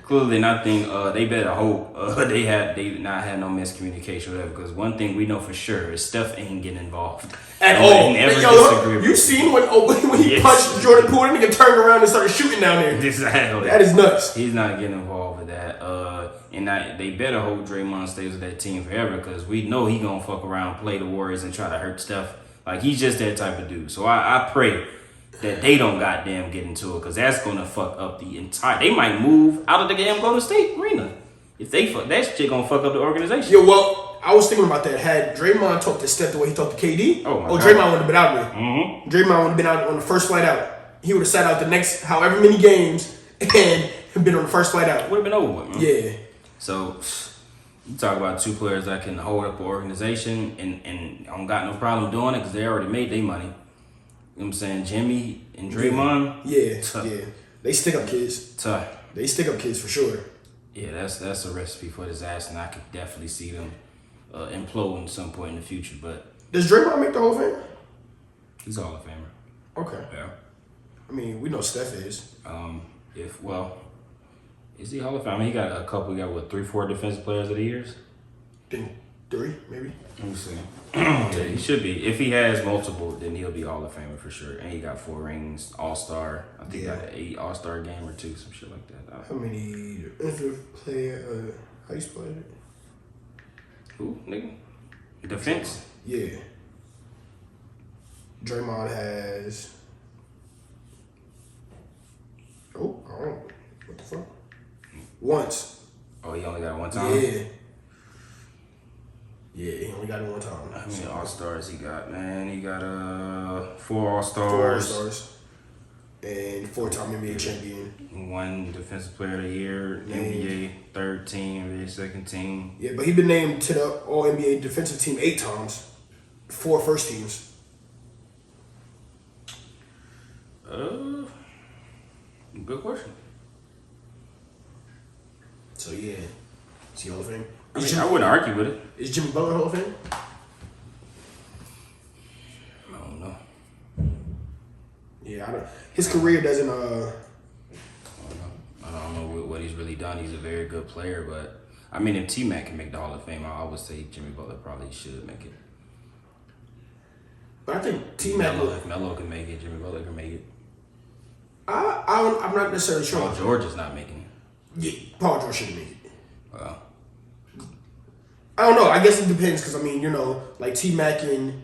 Clearly, and I think they better hope they not had no miscommunication or whatever. Because one thing we know for sure is Steph ain't getting involved at all. Yo, you seen when he punched Jordan Poole, and nigga turned around and started shooting down there. Exactly. That is nuts. He's not getting involved with that. And they better hope Draymond stays with that team forever because we know he gonna fuck around, play the Warriors, and try to hurt Steph. Like he's just that type of dude. So I pray that they don't goddamn get into it because that's gonna fuck up the entire. They might move out of the damn Golden State arena if they fuck. That shit gonna fuck up the organization. Yeah, well, I was thinking about that. Had Draymond talked to Steph the way he talked to KD, Draymond would have been out there. Mm-hmm. Draymond would have been out on the first flight out. He would have sat out the next however many games and been on the first flight out. Would have been over with, man. Yeah. So you talk about two players that can hold up an organization and I don't got no problem doing it because they already made their money. You know what I'm saying? Jimmy and Draymond. Yeah. They stick up kids. Tough. They stick up kids for sure. Yeah, that's a recipe for disaster, and I could definitely see them implode at some point in the future. But does Draymond make the Hall of Fame? He's a Hall of Famer. Okay. Yeah. I mean, we know Steph is. Is he Hall of Fame? I mean, he got a couple. He got 3-4 defensive players of the years. I think 3, maybe. Let me see. Yeah, he should be. If he has multiple, then he'll be Hall of Famer for sure. And he got 4 rings, All-Star. I think he got an 8 All-Star game or 2, some shit like that. How many defensive player? How you spell it? Who, nigga? Defense? Yeah. Draymond has. Oh, what the fuck? Once. Oh, he only got it one time? Yeah, he only got it one time. How many All-Stars he got, man? He got 4 All-Stars. 4 All-Stars. And 4-time NBA champion. 1 Defensive Player of the Year, NBA third team, NBA second team. Yeah, but he been named to the All-NBA defensive team 8 times. 4 first teams. Good question. So yeah, is he Hall of Fame? I wouldn't argue with it. Is Jimmy Butler Hall of Fame? I don't know. Yeah, I don't. His career doesn't. I don't know what he's really done. He's a very good player, but I mean, if T-Mac can make the Hall of Fame, I would say Jimmy Butler probably should make it. But I think T-Mac. If Melo can make it, Jimmy Butler can make it. I'm not necessarily sure. Paul George is not making it. Yeah, Paul George shouldn't make it. Well, I don't know. I guess it depends because I mean, like T-Mac and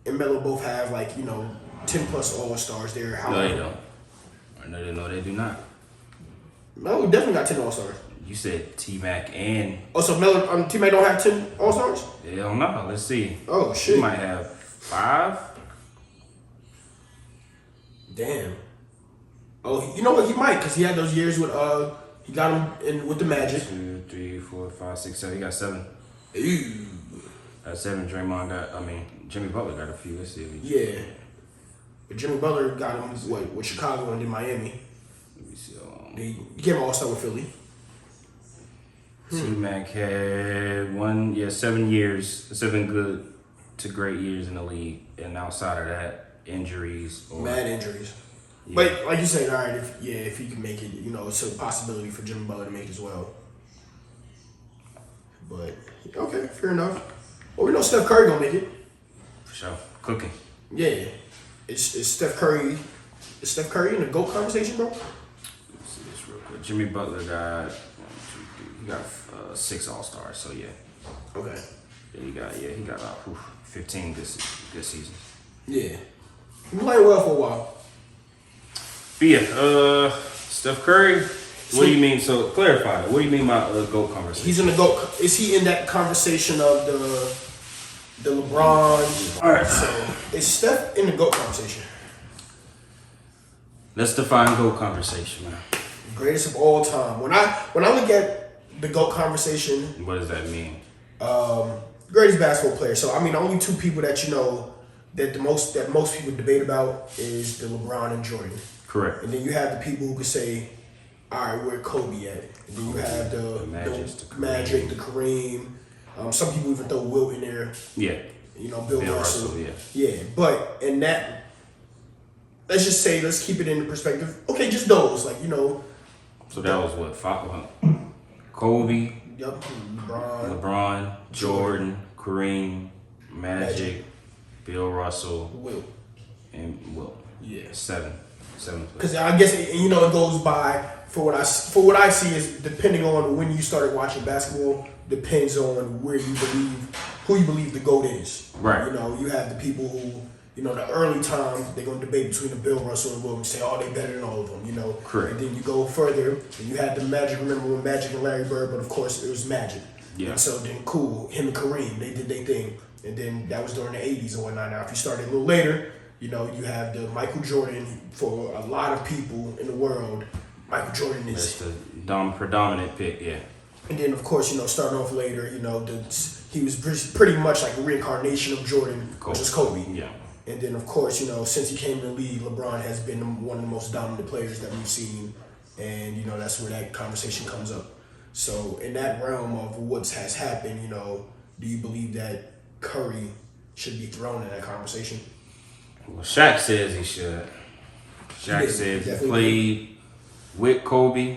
Melo both have 10+ All-Stars there. No, they don't. No, they do not. Melo definitely got 10 All-Stars. You said T-Mac and... Oh, so T-Mac don't have 10 All-Stars? Hell no. Let's see. Oh, shit. He might have 5. Damn. Oh, you know what? He might, because he had those years with, he got him in with the Magic. 2, 3, 4, 5, 6, 7. He got 7. Ew. Got 7. Draymond got, Jimmy Butler got a few. Let's see. Yeah. But Jimmy Butler got him, with Chicago and then Miami. Let me see. He became All-Star with Philly. T-Mac had 7 years, 7 good to great years in the league. And outside of that, injuries. Mad injuries. Yeah. But like you said, all right, if he can make it, it's a possibility for Jimmy Butler to make it as well. But, okay, fair enough. Well, we know Steph Curry gonna make it. For sure. Cooking. Yeah. Is Steph Curry in the GOAT conversation, bro? Let's see this real quick. Jimmy Butler got 6 All-Stars, so yeah. Okay. Yeah, he got about 15 good seasons. Yeah. He been playing well for a while. But yeah, Steph Curry, what do you mean? So clarify it. What do you mean by GOAT conversation? He's in the GOAT. Is he in that conversation of the LeBron? All right. So is Steph in the GOAT conversation? Let's define GOAT conversation, man. Greatest of all time. When I look at the GOAT conversation, What does that mean? greatest basketball player. So only 2 people that that most people debate about is the LeBron and Jordan. Correct. And then you have the people who could say, all right, where Kobe at? And then you have the Magic, the Kareem. Some people even throw Wilt in there. Yeah. Bill Russell. Yeah. Yeah, but in that, let's keep it in perspective. Okay, just those, So that was what, 5? Kobe, Yep, LeBron, Jordan, Kareem, Magic, Bill Russell, Wilt. and Wilt. Yeah. 7 players. Because I guess it goes by for what I see is depending on when you started watching basketball depends on who you believe the GOAT is. Right. You have the people who the early time they're gonna debate between the Bill Russell and Wilt and say they better than all of them. Correct. And then you go further and you had the Magic. Remember when Magic and Larry Bird, but of course it was Magic. Yeah. And so then him and Kareem they did their thing, and then that was during the '80s and whatnot. Now if you started a little later. You have the Michael Jordan. For a lot of people in the world, Michael Jordan is That's the predominant pick, yeah. And then of course, starting off later, he was pretty much like a reincarnation of Jordan, which was Kobe. Yeah. And then of course, since he came in the league, LeBron has been one of the most dominant players that we've seen, and that's where that conversation comes up. So in that realm of what has happened, do you believe that Curry should be thrown in that conversation? Well, Shaq says he should. Shaq says he played with Kobe,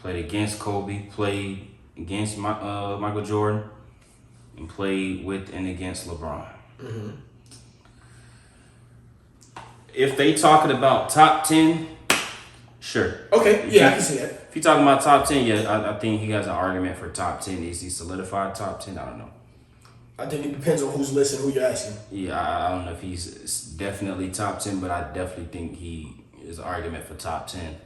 played against Kobe, played against Michael Jordan, and played with and against LeBron. Mm-hmm. If they talking about top 10, sure. Okay, yeah, I can see that. If you're talking about top 10, yeah, I think he has an argument for top 10. Is he solidified top 10? I don't know. I think it depends on who's listening, who you're asking. Yeah, I don't know if he's definitely top 10, but I definitely think he is an argument for top 10.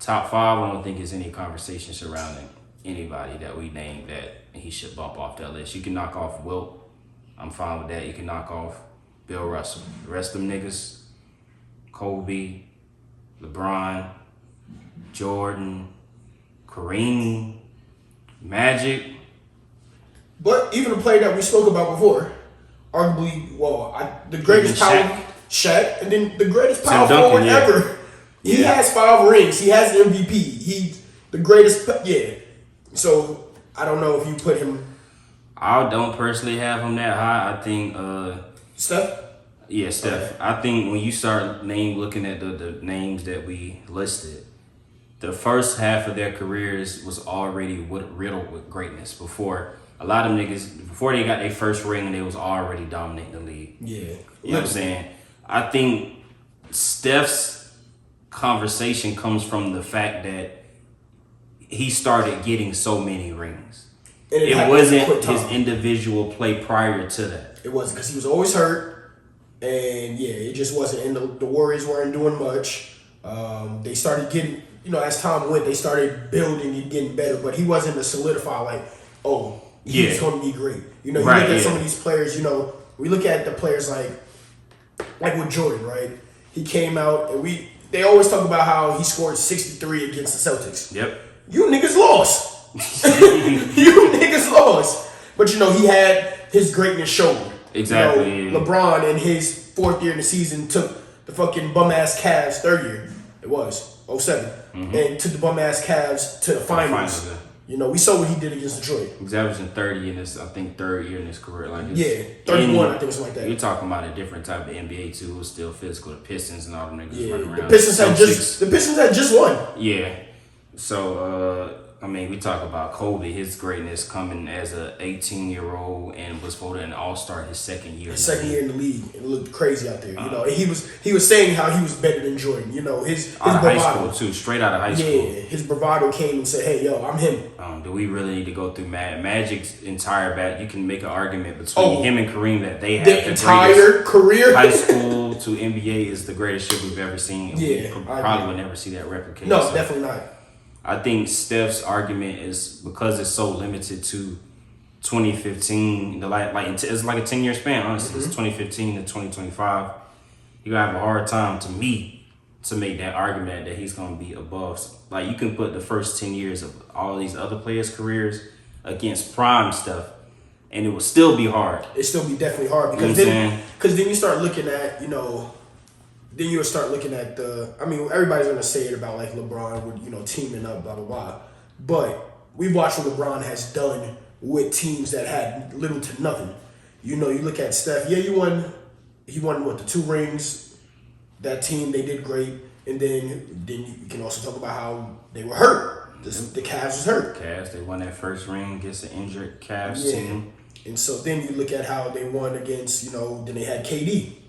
Top 5, I don't think there's any conversation surrounding anybody that we named that he should bump off that list. You can knock off Wilt. I'm fine with that. You can knock off Bill Russell. The rest of them niggas, Kobe, LeBron, Jordan, Kareem, Magic. But even a player that we spoke about before, arguably, the greatest power, Shaq, and then the greatest power forward ever. He has 5 rings. He has MVP. He's the greatest. Yeah. So I don't know if you put him. I don't personally have him that high. I think Steph. Yeah, Steph. Okay. I think when you start looking at the names that we listed, the first half of their careers was already riddled with greatness. Before a lot of niggas, before they got their first ring, they was already dominating the league. Yeah, you know what I'm saying. I think Steph's conversation comes from the fact that he started getting so many rings. And it wasn't his individual play prior to that. It wasn't because he was always hurt, and it just wasn't. And the Warriors weren't doing much. They started getting. as time went, they started building and getting better, but he wasn't a solidify like, oh, he's going to be great. You look at some of these players. We look at the players like with Jordan, right? He came out and they always talk about how he scored 63 against the Celtics. Yep. You niggas lost. You niggas lost. But he had his greatness shown. Exactly. LeBron in his 4th year in the season took the fucking bum ass Cavs 3rd year. It was 07, and took the bum ass Cavs to the finals. We saw what he did against Detroit. He's averaging 30 in his, I think, 3rd year in his career. 31, I think, something like that. You're talking about a different type of NBA too, who's still physical. The Pistons and all them niggas running around. The Pistons had just won. Yeah. So we talk about Kobe, his greatness coming as a 18-year-old and was voted an All-Star his 2nd year. His 2nd year in the league, and it looked crazy out there. And he was saying how he was better than Jordan. His out of bravado. high school too, straight out of high school. Yeah, his bravado came and said, "Hey, yo, I'm him." Do we really need to go through Magic's entire back? You can make an argument between him and Kareem that they have the entire career. High school to NBA is the greatest shit we've ever seen. Yeah, we probably will never see that replicated. No, definitely not. I think Steph's argument is because it's so limited to 2015. It's like a 10-year span. Honestly, it's 2015 to 2025. You're gonna have a hard time to make that argument that he's gonna be above. Like, you can put the first 10 years of all these other players' careers against prime stuff, and it will still be hard. It still be definitely hard because then you start looking at Then you'll start looking at everybody's gonna say it about like LeBron with teaming up, blah blah blah. But we watched what LeBron has done with teams that had little to nothing. You look at Steph. Yeah, he won the 2 rings. That team, they did great, and then you can also talk about how they were hurt. The Cavs was hurt. Cavs, they won that first ring against the injured Cavs team. And so then you look at how they won against then they had KD.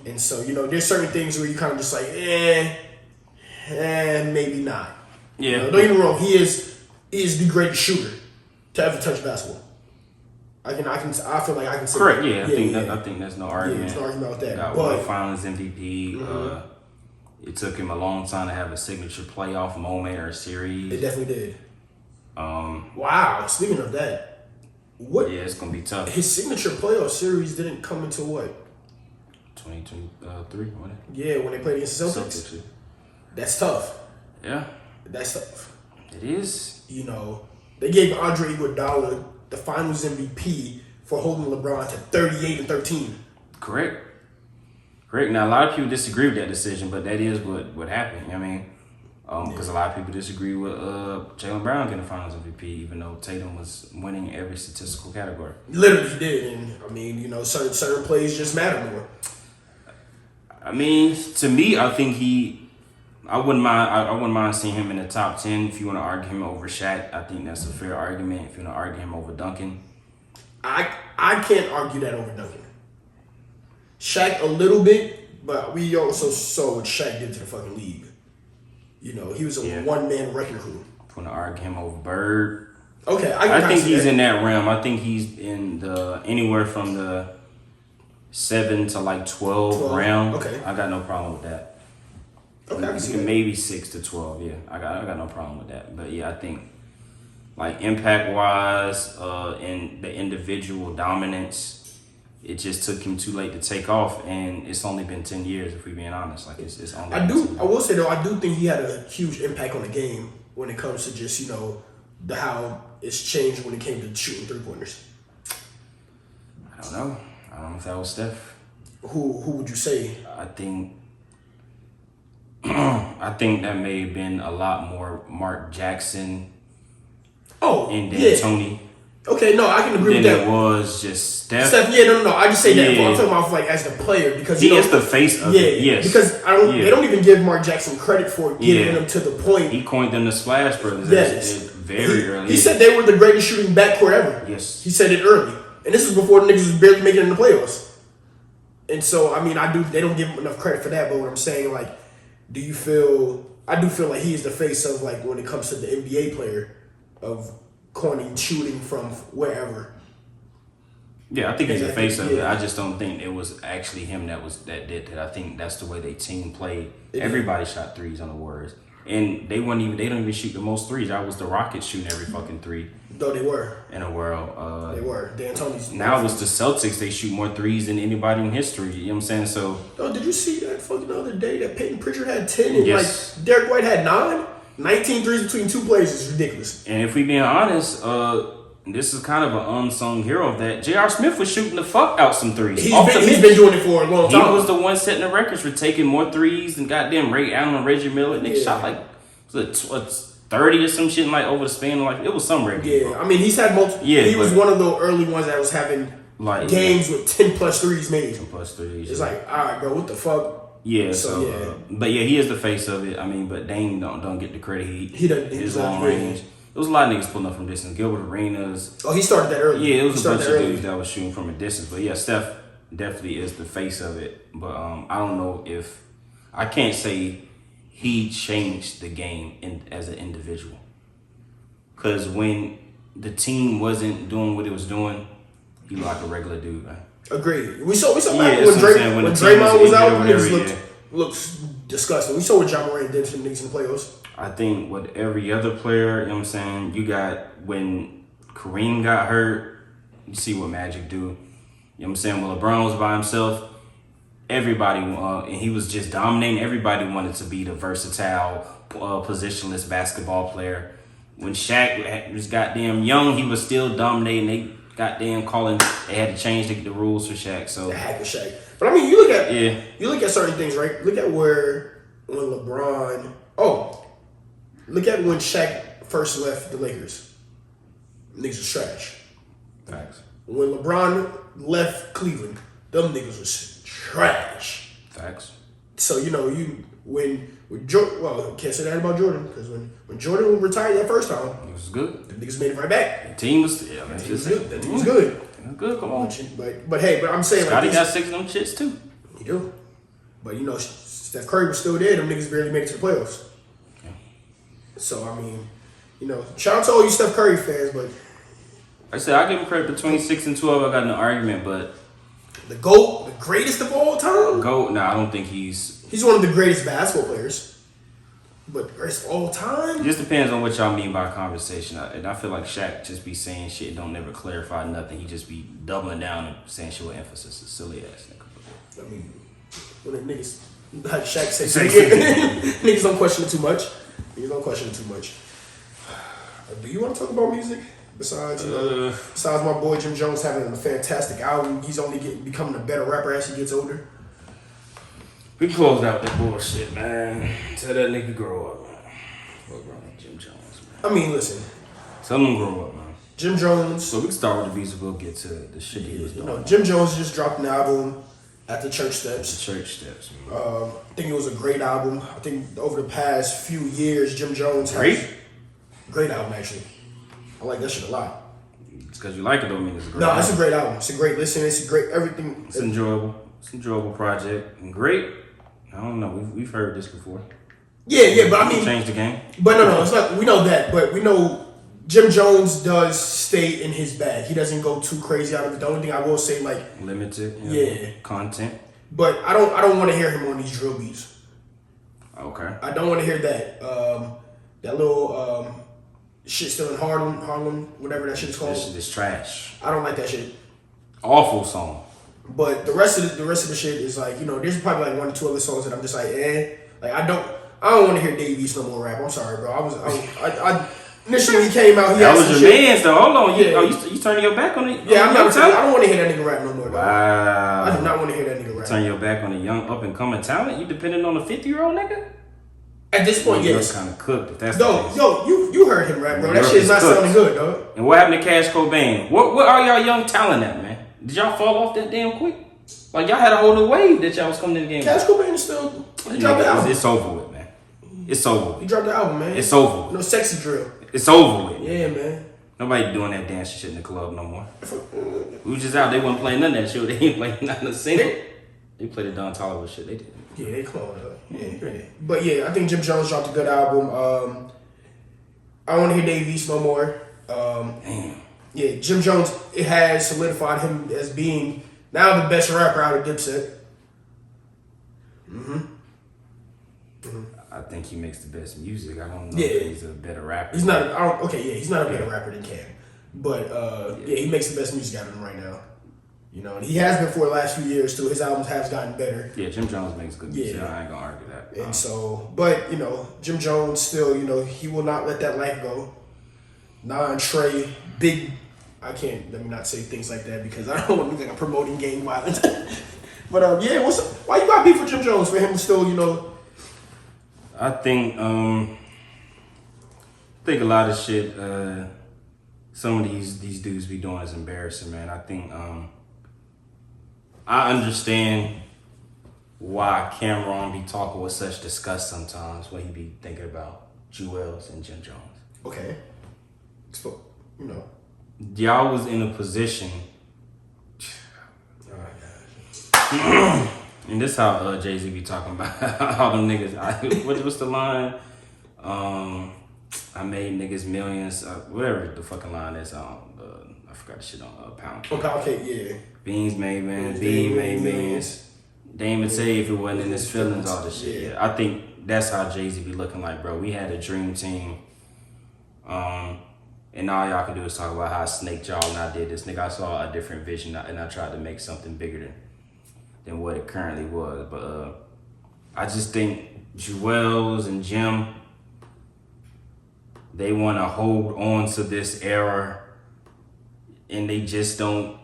And so, there's certain things where you kind of just like, maybe not. Yeah. Don't get me wrong, he is the greatest shooter to ever touch basketball. I feel like I can say correct. that. I think there's no argument. There's no argument with that. Got one Finals MVP. It took him a long time to have a signature playoff moment or a series. It definitely did. Wow. Speaking of that, Yeah, it's gonna be tough. His signature playoff series didn't come until what? 2023, wasn't it? Yeah, when they played against the Celtics. That's tough. Yeah. That's tough. It is. They gave Andre Iguodala the Finals MVP for holding LeBron to 38 and 13. Correct. Now, a lot of people disagree with that decision, but that is what happened. Because a lot of people disagree with Jaylen Brown getting the Finals MVP, even though Tatum was winning every statistical category. Literally, he did, and certain plays just matter more. To me, I think I wouldn't mind seeing him in the top 10. If you want to argue him over Shaq, I think that's a fair argument. If you want to argue him over Duncan, I can't argue that over Duncan. Shaq a little bit, but we also saw what Shaq did to the fucking league. He was a one-man wrecking crew. If you want to argue him over Bird, okay, I think he's in that realm. I think he's in the anywhere from the 7 to like 12 realm. Okay, I got no problem with that. Okay, I can see that. Maybe 6 to 12. Yeah, I got no problem with that. But yeah, I think like impact wise, and the individual dominance, it just took him too late to take off, and it's only been 10 years if we're being honest. Like it's only. I will say though, I do think he had a huge impact on the game when it comes to just how it's changed when it came to shooting 3-pointers. I don't know if that was Steph. Who would you say? I think that may have been a lot more Mark Jackson. And then Tony. Okay, no, I can agree with that. Then it was just Steph. No. I just say that. But I'm talking about like as the player because he is the face of it. Yes. Because they don't even give Mark Jackson credit for getting them to the point. He coined them the Splash Brothers. Yes. Very early. He said they were the greatest shooting backcourt ever. Yes. He said it early, and this was before the niggas was barely making it in the playoffs. And so they don't give him enough credit for that. But what I'm saying, like, I do feel like he is the face of like when it comes to the NBA player of coining shooting from wherever. Yeah, I think he's the face of it. I just don't think it was actually him that did that. I think that's the way they team played. Everybody shot threes on the Warriors. And they don't even shoot the most threes. That was the Rockets shooting every fucking three. Though they were. In the world. They were. D'Antoni's. Now it's the Celtics. They shoot more threes than anybody in history. You know what I'm saying? So. Yo, did you see that fucking other day that Peyton Pritchard had 10 and Yes. like Derek White had 9? 19 threes between two players is ridiculous. And if we being honest, this is kind of an unsung hero of that. J.R. Smith was shooting the fuck out some threes. He's been doing it for a long time. He was the one setting the records for taking more threes than goddamn Ray Allen and Reggie Miller. Nigga shot like what, 30 or some shit like over the span. Like it was some record. Yeah, bro. I mean he's had multiple. Yeah, he was one of the early ones that was having like games with 10 plus threes made. 10 plus threes. It's like, all right, bro, what the fuck? Yeah, but yeah, he is the face of it. I mean, but Dame don't get the credit. He doesn't. His long range. There was a lot of niggas pulling up from distance. Gilbert Arenas. Oh, he started that early. Yeah, it was a bunch of dudes that was shooting from a distance. But yeah, Steph definitely is the face of it. But I don't know if I can't say he changed the game as an individual. Because when the team wasn't doing what it was doing, he was like a regular dude, man. Agreed. We saw back when Draymond was out, niggas looked disgusting. We saw what John Moran did to the niggas in the playoffs. I think with every other player, you know what I'm saying, you got when Kareem got hurt, you see what Magic do. You know what I'm saying? When LeBron was by himself, everybody, and he was just dominating, everybody wanted to be the versatile, positionless basketball player. When Shaq was goddamn young, he was still dominating. They goddamn they had to change the rules for Shaq. So the hack of Shaq. But I mean, you look at certain things, right? Look at when LeBron. Look at when Shaq first left the Lakers. Niggas was trash. Facts. When LeBron left Cleveland, them niggas was trash. Facts. So when Jordan, well, can't say that about Jordan because when Jordan retired that first time, it was good. The niggas made it right back. The team was good. That team was good. Good, come on. But I'm saying Scotty got 6 of them shits too. He do. But Steph Curry was still there. Them niggas barely made it to the playoffs. Yeah. So I mean, shout out to all you Steph Curry fans, but I said I give him credit between 6 and 12. I got an argument, but the GOAT, the greatest of all time. GOAT? No, I don't think he's one of the greatest basketball players. But the greatest of all time? It just depends on what y'all mean by conversation. And I feel like Shaq just be saying shit, don't never clarify nothing. He just be doubling down and saying shit with emphasis. It's silly ass nigga. I mean, when the niggas, like Shaq say niggas don't question it too much. Do you want to talk about music? Besides my boy Jim Jones having a fantastic album, he's only becoming a better rapper as he gets older. We closed out that bullshit, man. Tell that nigga grow up, man. Fuck wrong with Jim Jones, man. I mean, listen. Tell him grow up, man. Jim Jones. So we can start with the beats. We'll get to the shit he was doing. Jim Jones just dropped an album at the Church Steps. Man. I think it was a great album. I think over the past few years, Jim Jones has great album actually. I like that shit a lot. It's because you like it, don't mean it's a great album. It's a great album. It's a great listen. It's a great everything. It's enjoyable. It's an enjoyable project. And great. I don't know. We've heard this before. Yeah, but I mean, change the game. But no, it's not. We know that, but we know Jim Jones does stay in his bag. He doesn't go too crazy out of it. The only thing I will say, like limited, content. But I don't want to hear him on these drill beats. Okay. I don't want to hear that. That little shit still in Harlem, whatever that shit is called. This shit is trash. I don't like that shit. Awful song. But the rest of the shit is like, there's probably like 1 or 2 other songs that I'm just like, like I don't want to hear Dave East no more rap. I'm sorry, bro. I initially when he came out, that was your man. So hold on, you turning your back on it? Yeah, I don't want to hear that nigga rap no more. Wow. I do not want to hear that nigga rap. Turn your back on a young up and coming talent. You depending on a 50-year-old nigga? At this point, yes. You're kind of cooked. If that's you heard him rap, bro. That shit's not sounding good, dog. And what happened to Cash Cobain? What are y'all young talent at, man? Did y'all fall off that damn quick? Like y'all had a whole new wave that y'all was coming in the game. Cash Cobain is still. He dropped the album. It's over with, man. It's over with. He dropped the album, man. It's over with. No sexy drill. It's over with. Yeah, man. Nobody doing that dance shit in the club no more. We was just out. They wasn't playing none of that shit. They ain't playing none of the single. They played the Don Toliver shit. They did. Yeah, they cloned up. Yeah. But yeah, I think Jim Jones dropped a good album. I don't want to hear Dave East no more. Damn. Yeah, Jim Jones, it has solidified him as being now the best rapper out of Dipset. I I think he makes the best music. I don't know Yeah. if he's a better rapper. He's not. He's not a better rapper than Cam, but he makes the best music out of him right now. You know, and he has been for the last few years too. His albums have gotten better. Yeah, Jim Jones makes good music. Yeah. I ain't gonna argue that. And so, but you know, Jim Jones still, you know, he will not let that life go. Trey, big. I can't. Let me not say things like that because I don't want to look like I'm promoting gang violence. But yeah, why you got beef with Jim Jones for him to still, you know? I think a lot of shit. Some of these dudes be doing is embarrassing, man. I think I understand why Cameron be talking with such disgust sometimes when he be thinking about Jewels and Jim Jones. Okay. So, you know. Y'all was in a position. And this how Jay-Z be talking about all them niggas. What's the line? I made niggas millions. Whatever the fucking line is. I forgot the shit on Pound Cake. Pound Cake, yeah. Beans made millions. B made millions. They ain't even say if it wasn't in his feelings, all this shit. Yeah. I think that's how Jay-Z be looking like, bro. We had a dream team. And all y'all can do is talk about how I snaked y'all and I did this. Nigga, I saw a different vision and I tried to make something bigger than what it currently was. But I just think Jewels and Jim, they want to hold on to this era and they just don't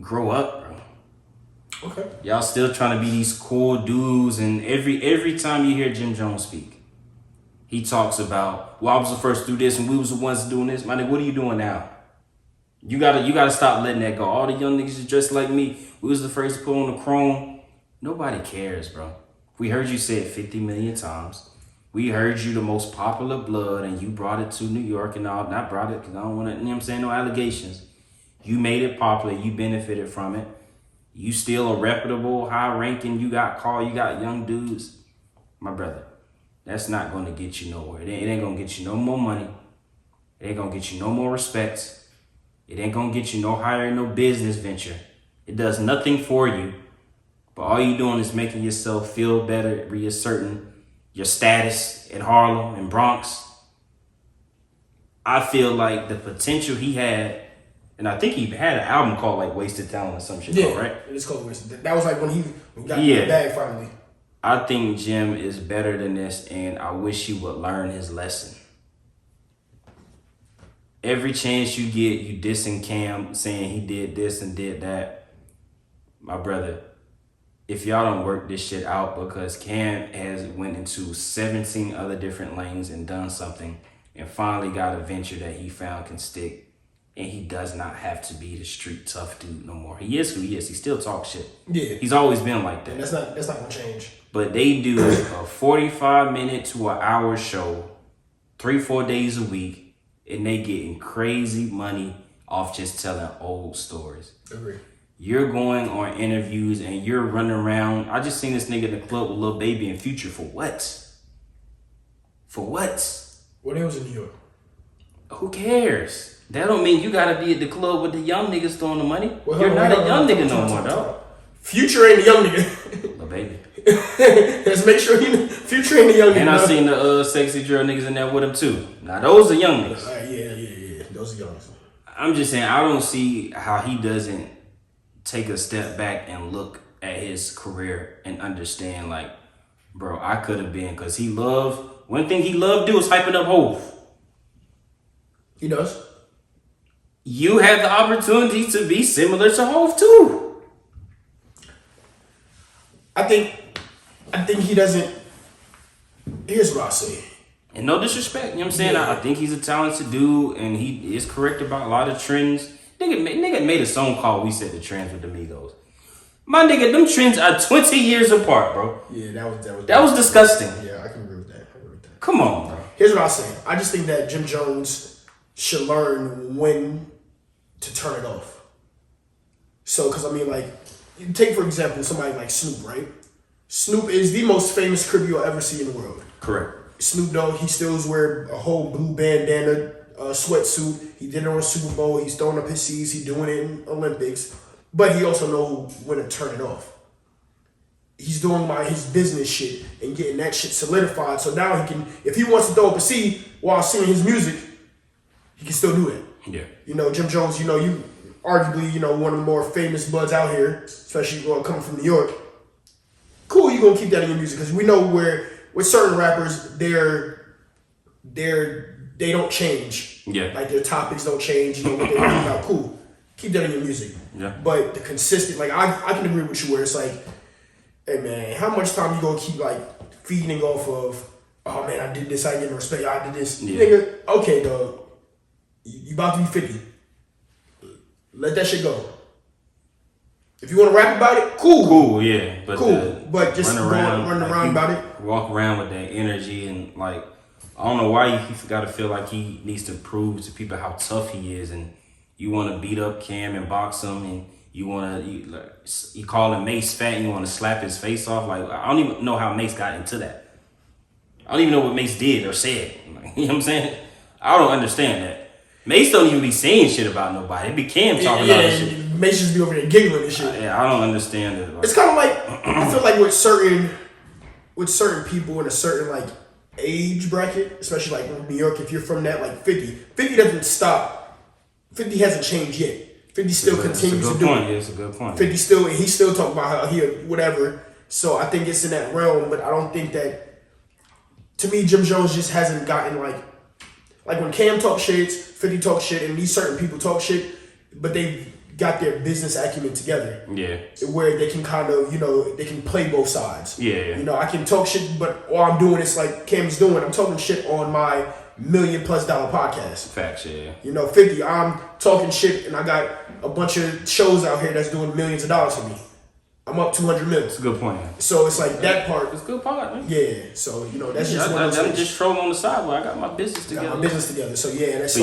grow up, bro. Okay. Y'all still trying to be these cool dudes, and every time you hear Jim Jones speak, he talks about, well, I was the first to do this and we was the ones doing this. My nigga, what are you doing now? You gotta stop letting that go. All the young niggas is dressed like me. We was the first to put on the chrome. Nobody cares, bro. We heard you say it 50 million times. We heard you the most popular blood and you brought it to New York and all. Not brought it because I don't want to, you know what I'm saying, no allegations. You made it popular. You benefited from it. You still a reputable, high ranking. You got young dudes. My brother, that's not going to get you nowhere. It ain't going to get you no more money. It ain't going to get you no more respect. It ain't going to get you no higher, no business venture. It does nothing for you. But all you doing is making yourself feel better, reasserting your status in Harlem and Bronx. I feel like the potential he had, and I think he had an album called like Wasted Talent or some shit, Yeah, right? It's called Wasted. That was like when he got the bag finally. I think Jim is better than this, and I wish he would learn his lesson. Every chance you get, you dissing Cam, saying he did this and did that. My brother, if y'all don't work this shit out, because Cam has went into 17 other different lanes and done something and finally got a venture that he found can stick, and he does not have to be the street tough dude no more. He is who he is. He still talks shit. Yeah. He's always been like that. And that's not gonna change. But they do a 45-minute to an hour show, 3-4 days a week, and they getting crazy money off just telling old stories. Agree. You're going on interviews and you're running around. I just seen this nigga in the club with Lil Baby and Future for what? For what? Well, they was in New York. Who cares? That don't mean you gotta be at the club with the young niggas throwing the money. Well, You're not a young nigga no more, dog. Future ain't the young nigga. Lil Baby. Let's make sure Future ain't the young nigga. And I seen the sexy drill niggas in there with him too. Now those are young niggas. Yeah. Those are young. I'm just saying, I don't see how he doesn't take a step back and look at his career and understand, like, bro, I could have been, because one thing he loved to do is hyping up Hov. He does. You have the opportunity to be similar to Hov too. I think he doesn't. Here's what I say. And no disrespect, you know what I'm saying? Yeah. I think he's a talented dude, and he is correct about a lot of trends. Nigga made a song called We Set the Trends with the Migos. My nigga, them trends are 20 years apart, bro. Yeah, That was disgusting. Yeah, I can agree with that. Come on, bro. Here's what I say. I just think that Jim Jones should learn when to turn it off. So, because I mean, like, take for example somebody like Snoop, right? Snoop is the most famous Crip you'll ever see in the world. Correct. Snoop Dogg, he still wear a whole blue bandana sweatsuit. He did it on Super Bowl. He's throwing up his C's. He's doing it in Olympics. But he also knows when to turn it off. he's doing his business shit and getting that shit solidified. So now he can, if he wants to throw up a seed while singing his music, he can still do it. Yeah. You know, Jim Jones, you arguably, one of the more famous bloods out here, especially coming from New York. Cool, you gonna keep that in your music because we know where with certain rappers, they don't change. Yeah. Like their topics don't change. What they're talking about. Cool, keep that in your music. Yeah. But the consistent, like I can agree with you where it's like, hey man, how much time you gonna keep like feeding off of? Oh man, I did this. I get no respect. I did this. Yeah. Nigga, okay, dog. You about to be 50. Let that shit go. If you want to rap about it, cool, yeah, but cool. But just run around about it. Walk around with that energy and like, I don't know why he got to feel like he needs to prove to people how tough he is, and you want to beat up Cam and box him, and you calling Mace fat, and you want to slap his face off. Like, I don't even know how Mace got into that. I don't even know what Mace did or said. Like, you know what I'm saying? I don't understand that. Mace don't even be saying shit about nobody. It be Cam talking about this shit. Mace just be over there giggling and shit. Yeah, I don't understand it. Like, It's kind of like I feel like with certain people in a certain like age bracket, especially like New York, if you're from that like 50 doesn't stop. 50 hasn't changed yet. 50 still continues to do it. Yeah, it's a good point. 50 still, and he's still talking about how he whatever. So I think it's in that realm, but I don't think that. To me, Jim Jones just hasn't gotten like when Cam talk shit, 50 talk shit, and these certain people talk shit, but they've got their business acumen together. Yeah. Where they can kind of, they can play both sides. Yeah. I can talk shit, but all I'm doing is like Cam's doing. I'm talking shit on my $1 million+ podcast. Facts, yeah. 50, I'm talking shit, and I got a bunch of shows out here that's doing millions of dollars for me. I'm up 200 million. That's a good point. So it's like that part. It's a good part, man. Yeah. So that's just one of those I'm things. just trolling on the side, but I got my business together. Got my business together. So yeah, that's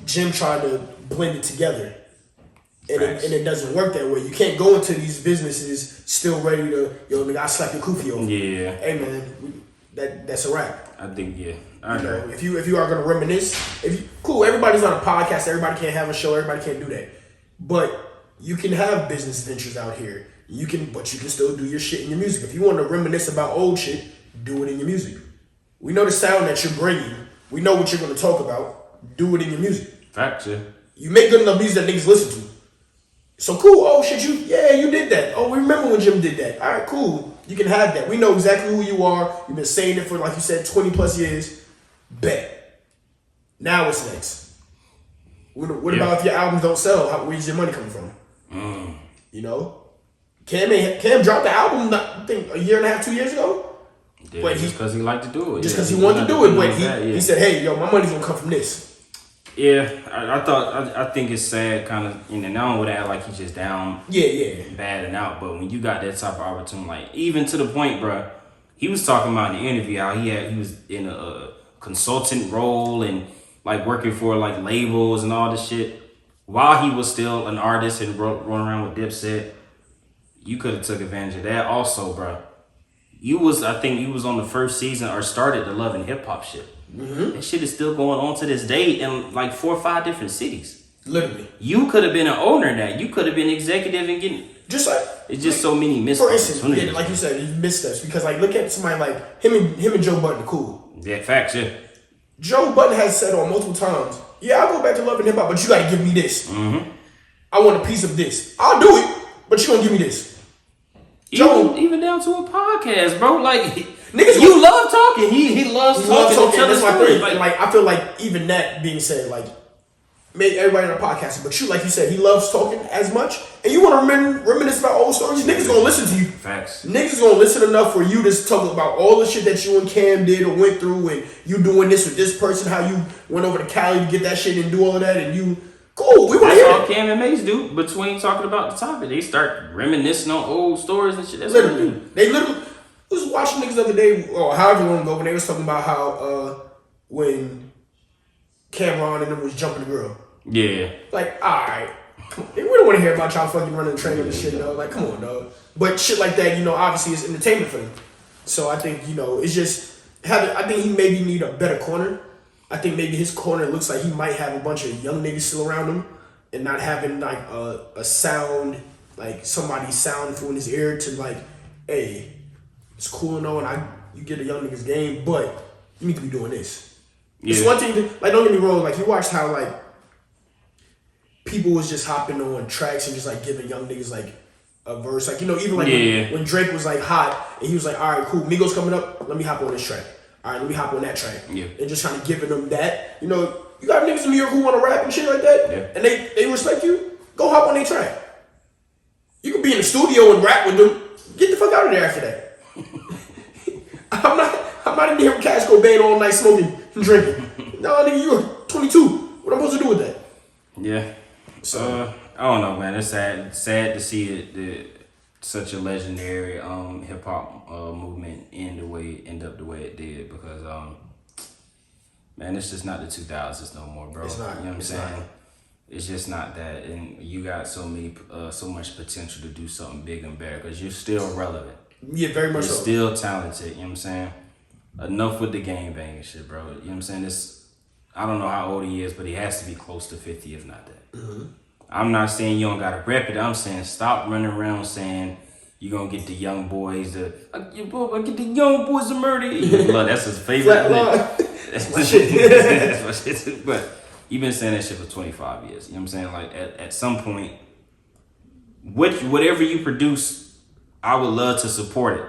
Jim tried to blend it together. And it doesn't work that way. You can't go into these businesses still ready to, nigga, I slap your kufi over. Yeah. Hey man, that's a wrap. I think, yeah. I agree. If you are gonna reminisce, cool, everybody's on a podcast, everybody can't have a show, everybody can't do that. But you can have business ventures out here. But you can still do your shit in your music. If you want to reminisce about old shit, do it in your music. We know the sound that you're bringing. We know what you're going to talk about. Do it in your music. Facts, yeah. You make good enough music that niggas listen to. So cool. Oh shit, you did that. Oh, we remember when Jim did that. All right, cool. You can have that. We know exactly who you are. You've been saying it for, like you said, 20+ years. Bet. Now what's next? What about if your albums don't sell? Where's your money coming from? Cam dropped the album, I think, a year and a half, 2 years ago. Yeah, but just because he liked to do it. Just because he wanted to do it. But he said, hey, my money's going to come from this. Yeah, I think it's sad, kind of, now with that, like, he's just down. Yeah. Bad and out. But when you got that type of opportunity, like, even to the point, bro, he was talking about in the interview how he was in a consultant role and, like, working for, like, labels and all this shit while he was still an artist and running around with Dipset. You could have took advantage of that also, bro. I think you was on the first season or started the Love and Hip Hop shit. Mm-hmm. That shit is still going on to this day in like 4 or 5 different cities. Literally. You could have been an owner of that. You could have been executive and getting... It's just so many missed for instance, opportunities. like you said, you missed us. Because like look at somebody like him and Joe Budden are cool. Yeah, facts, yeah. Joe Budden has said on multiple times, yeah, I'll go back to Love and Hip Hop, but you gotta give me this. Mm-hmm. I want a piece of this. I'll do it, but you gonna give me this. Even down to a podcast, bro. Like niggas, you love talking. He loves talking. That's my thing. Like I feel like even that being said, like make everybody on a podcast, but like you said, he loves talking as much, and you want to reminisce about old stories. Niggas gonna listen to you. Facts. Niggas gonna listen enough for you to talk about all the shit that you and Cam did or went through, and you doing this with this person, how you went over to Cali to get that shit and do all of that, and you. Cool, we want to hear all Cam and Mace do between talking about the topic. They start reminiscing on old stories and shit. That's literally. What they literally was watching niggas the other day, or however long ago, when they was talking about how when Cameron and them was jumping the girl. Yeah. Like, alright. We don't want to hear about y'all fucking running the train on this shit, dog. Like, come on, dog. But shit like that, obviously is entertainment for them. So I think, it's just I think he maybe need a better corner. I think maybe his corner looks like he might have a bunch of young niggas still around him and not having like a sound, like somebody's sound in his ear to like, hey, it's cool and all, and you get a young nigga's game, but you need to be doing this. Yeah. It's one thing to, like, don't get me wrong, like, you watched how, like, people was just hopping on tracks and just, like, giving young niggas, like, a verse. Like, you know, even, like, when Drake was, like, hot, and he was like, all right, cool, Migos coming up, let me hop on this track. All right, let me hop on that track. Yeah. And just kind of giving them that. You know, you got niggas in New York who want to rap and shit like that, and they respect you, go hop on their track. You can be in the studio and rap with them. Get the fuck out of there after that. I'm not in here with Cash Cobain all night smoking and drinking. No, nigga, you're 22. What am I supposed to do with that? Yeah. So I don't know, man. It's sad to see it. Such a legendary hip hop movement end up the way it did, because man, it's just not the 2000s no more, bro. It's not. You know what I'm saying? It's just not that, and you got so much potential to do something big and better, because you're still relevant. Yeah, very much. You're still talented. You know what I'm saying? Enough with the game banging shit, bro. You know what I'm saying? I don't know how old he is, but he has to be close to 50, if not that. Mm-hmm. I'm not saying you don't gotta rep it. I'm saying stop running around saying you're gonna get the young boys to get the young boys to murder you. Look, that's his favorite thing. That's my shit. That's my shit. But you've been saying that shit for 25 years. You know what I'm saying? Like at some point, whatever you produce, I would love to support it.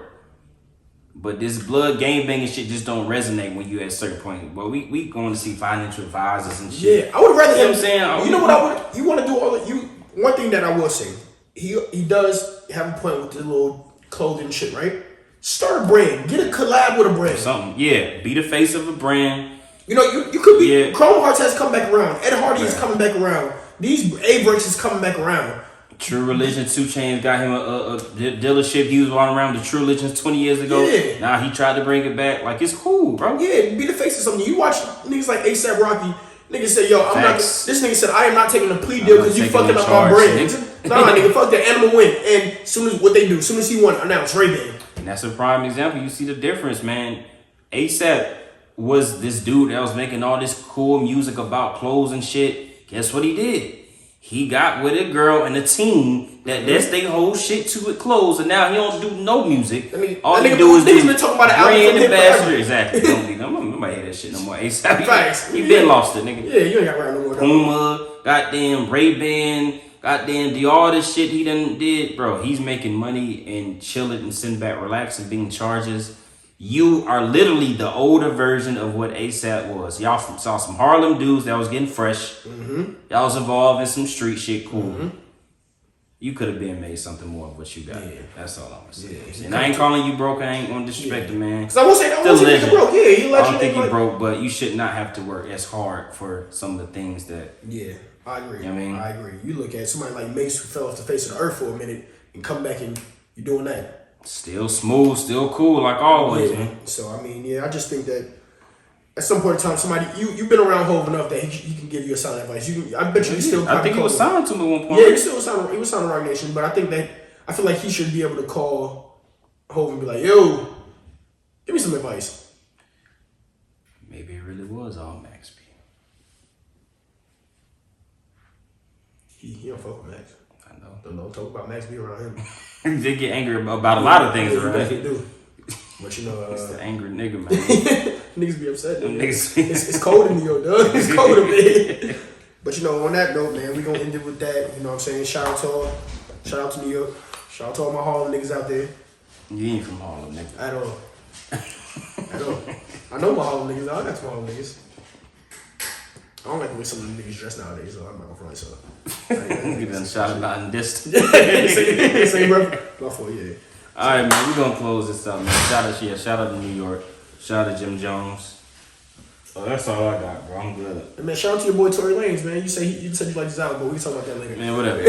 But this blood game banging shit just don't resonate when you at a certain point. But we going to see financial advisors and shit. Yeah, I would rather. You know what I'm saying? You know what I would? You want to do all of you? One thing that I will say, he does have a point with the little clothing shit, right? Start a brand, get a collab with a brand, something. Yeah, be the face of a brand. You know, you could be. Yeah. Chrome Hearts has come back around. Ed Hardy is coming back around. These A-Breaks is coming back around. True Religion, 2 Chainz got him a dealership he was walking around the True Religions 20 years ago. Yeah. Now he tried to bring it back. Like, it's cool, bro. Yeah, be the face of something. You watch niggas like A$AP Rocky. Niggas say, yo, I'm not. This nigga said, I am not taking a plea deal because you fucking up my brand. Nah, nigga, fuck that. Animal win. And as soon as he won, announced Ray-Ban. And that's a prime example. You see the difference, man. A$AP was this dude that was making all this cool music about clothes and shit. Guess what he did? He got with a girl and a team that's their whole shit to with clothes, and now he don't do no music. All he do is been talking about brand ambassador. Exactly. Nobody hear that shit no more. A$AP, he been lost it, nigga. Yeah, you ain't got right no more. Puma, goddamn Ray-Ban, goddamn do all this shit he done did, bro. He's making money and chilling and sitting back, relaxing, being charges. You are literally the older version of what A$AP was. Y'all saw some Harlem dudes that was getting fresh. Mm-hmm. Y'all was involved in some street shit, cool. Mm-hmm. You could have been made something more of what you got. Yeah. That's all I'm saying. Yeah. And I ain't calling you broke. I ain't gonna disrespect the man. Because I won't say that. He broke. Yeah, he legend. I don't think he broke, but you should not have to work as hard for some of the things that. Yeah, I agree. You know what I mean? I agree. You look at somebody like Mace who fell off the face of the earth for a minute and come back and you're doing that. Still smooth, still cool, like always, man. So I mean, yeah, I just think that at some point in time, somebody you've been around Hov enough that he can give you a sound advice. I bet you still. I think he was signed to him at one point. Yeah, he was signed to Rock Nation, but I feel like he should be able to call Hov and be like, "Yo, give me some advice." Maybe it really was all Max B. He don't fuck with Max. I know. Don't talk about Max B around him. He did get angry about a lot of things, right? He do. But you know, he's the angry nigga, man. Niggas be upset. It's cold in New York, dog. It's cold a bit. But you know, on that note, man, we gonna end it with that. You know what I'm saying? Shout out to New York. Shout out to all my Harlem niggas out there. You ain't from Harlem, nigga. At all. I know my Harlem niggas. I got some Harlem niggas. I don't like the way some of the niggas dress nowadays, so I'm not gonna front, so. You done shot it out in distance. Same breath. My fault, yeah. Alright, man, we gonna close this up, man. Shout out to New York. Shout out to Jim Jones. Oh, that's all I got, bro. I'm good. And man, shout out to your boy Tory Lanez, man. You said you like this album, but we can talk about that later. Man, whatever.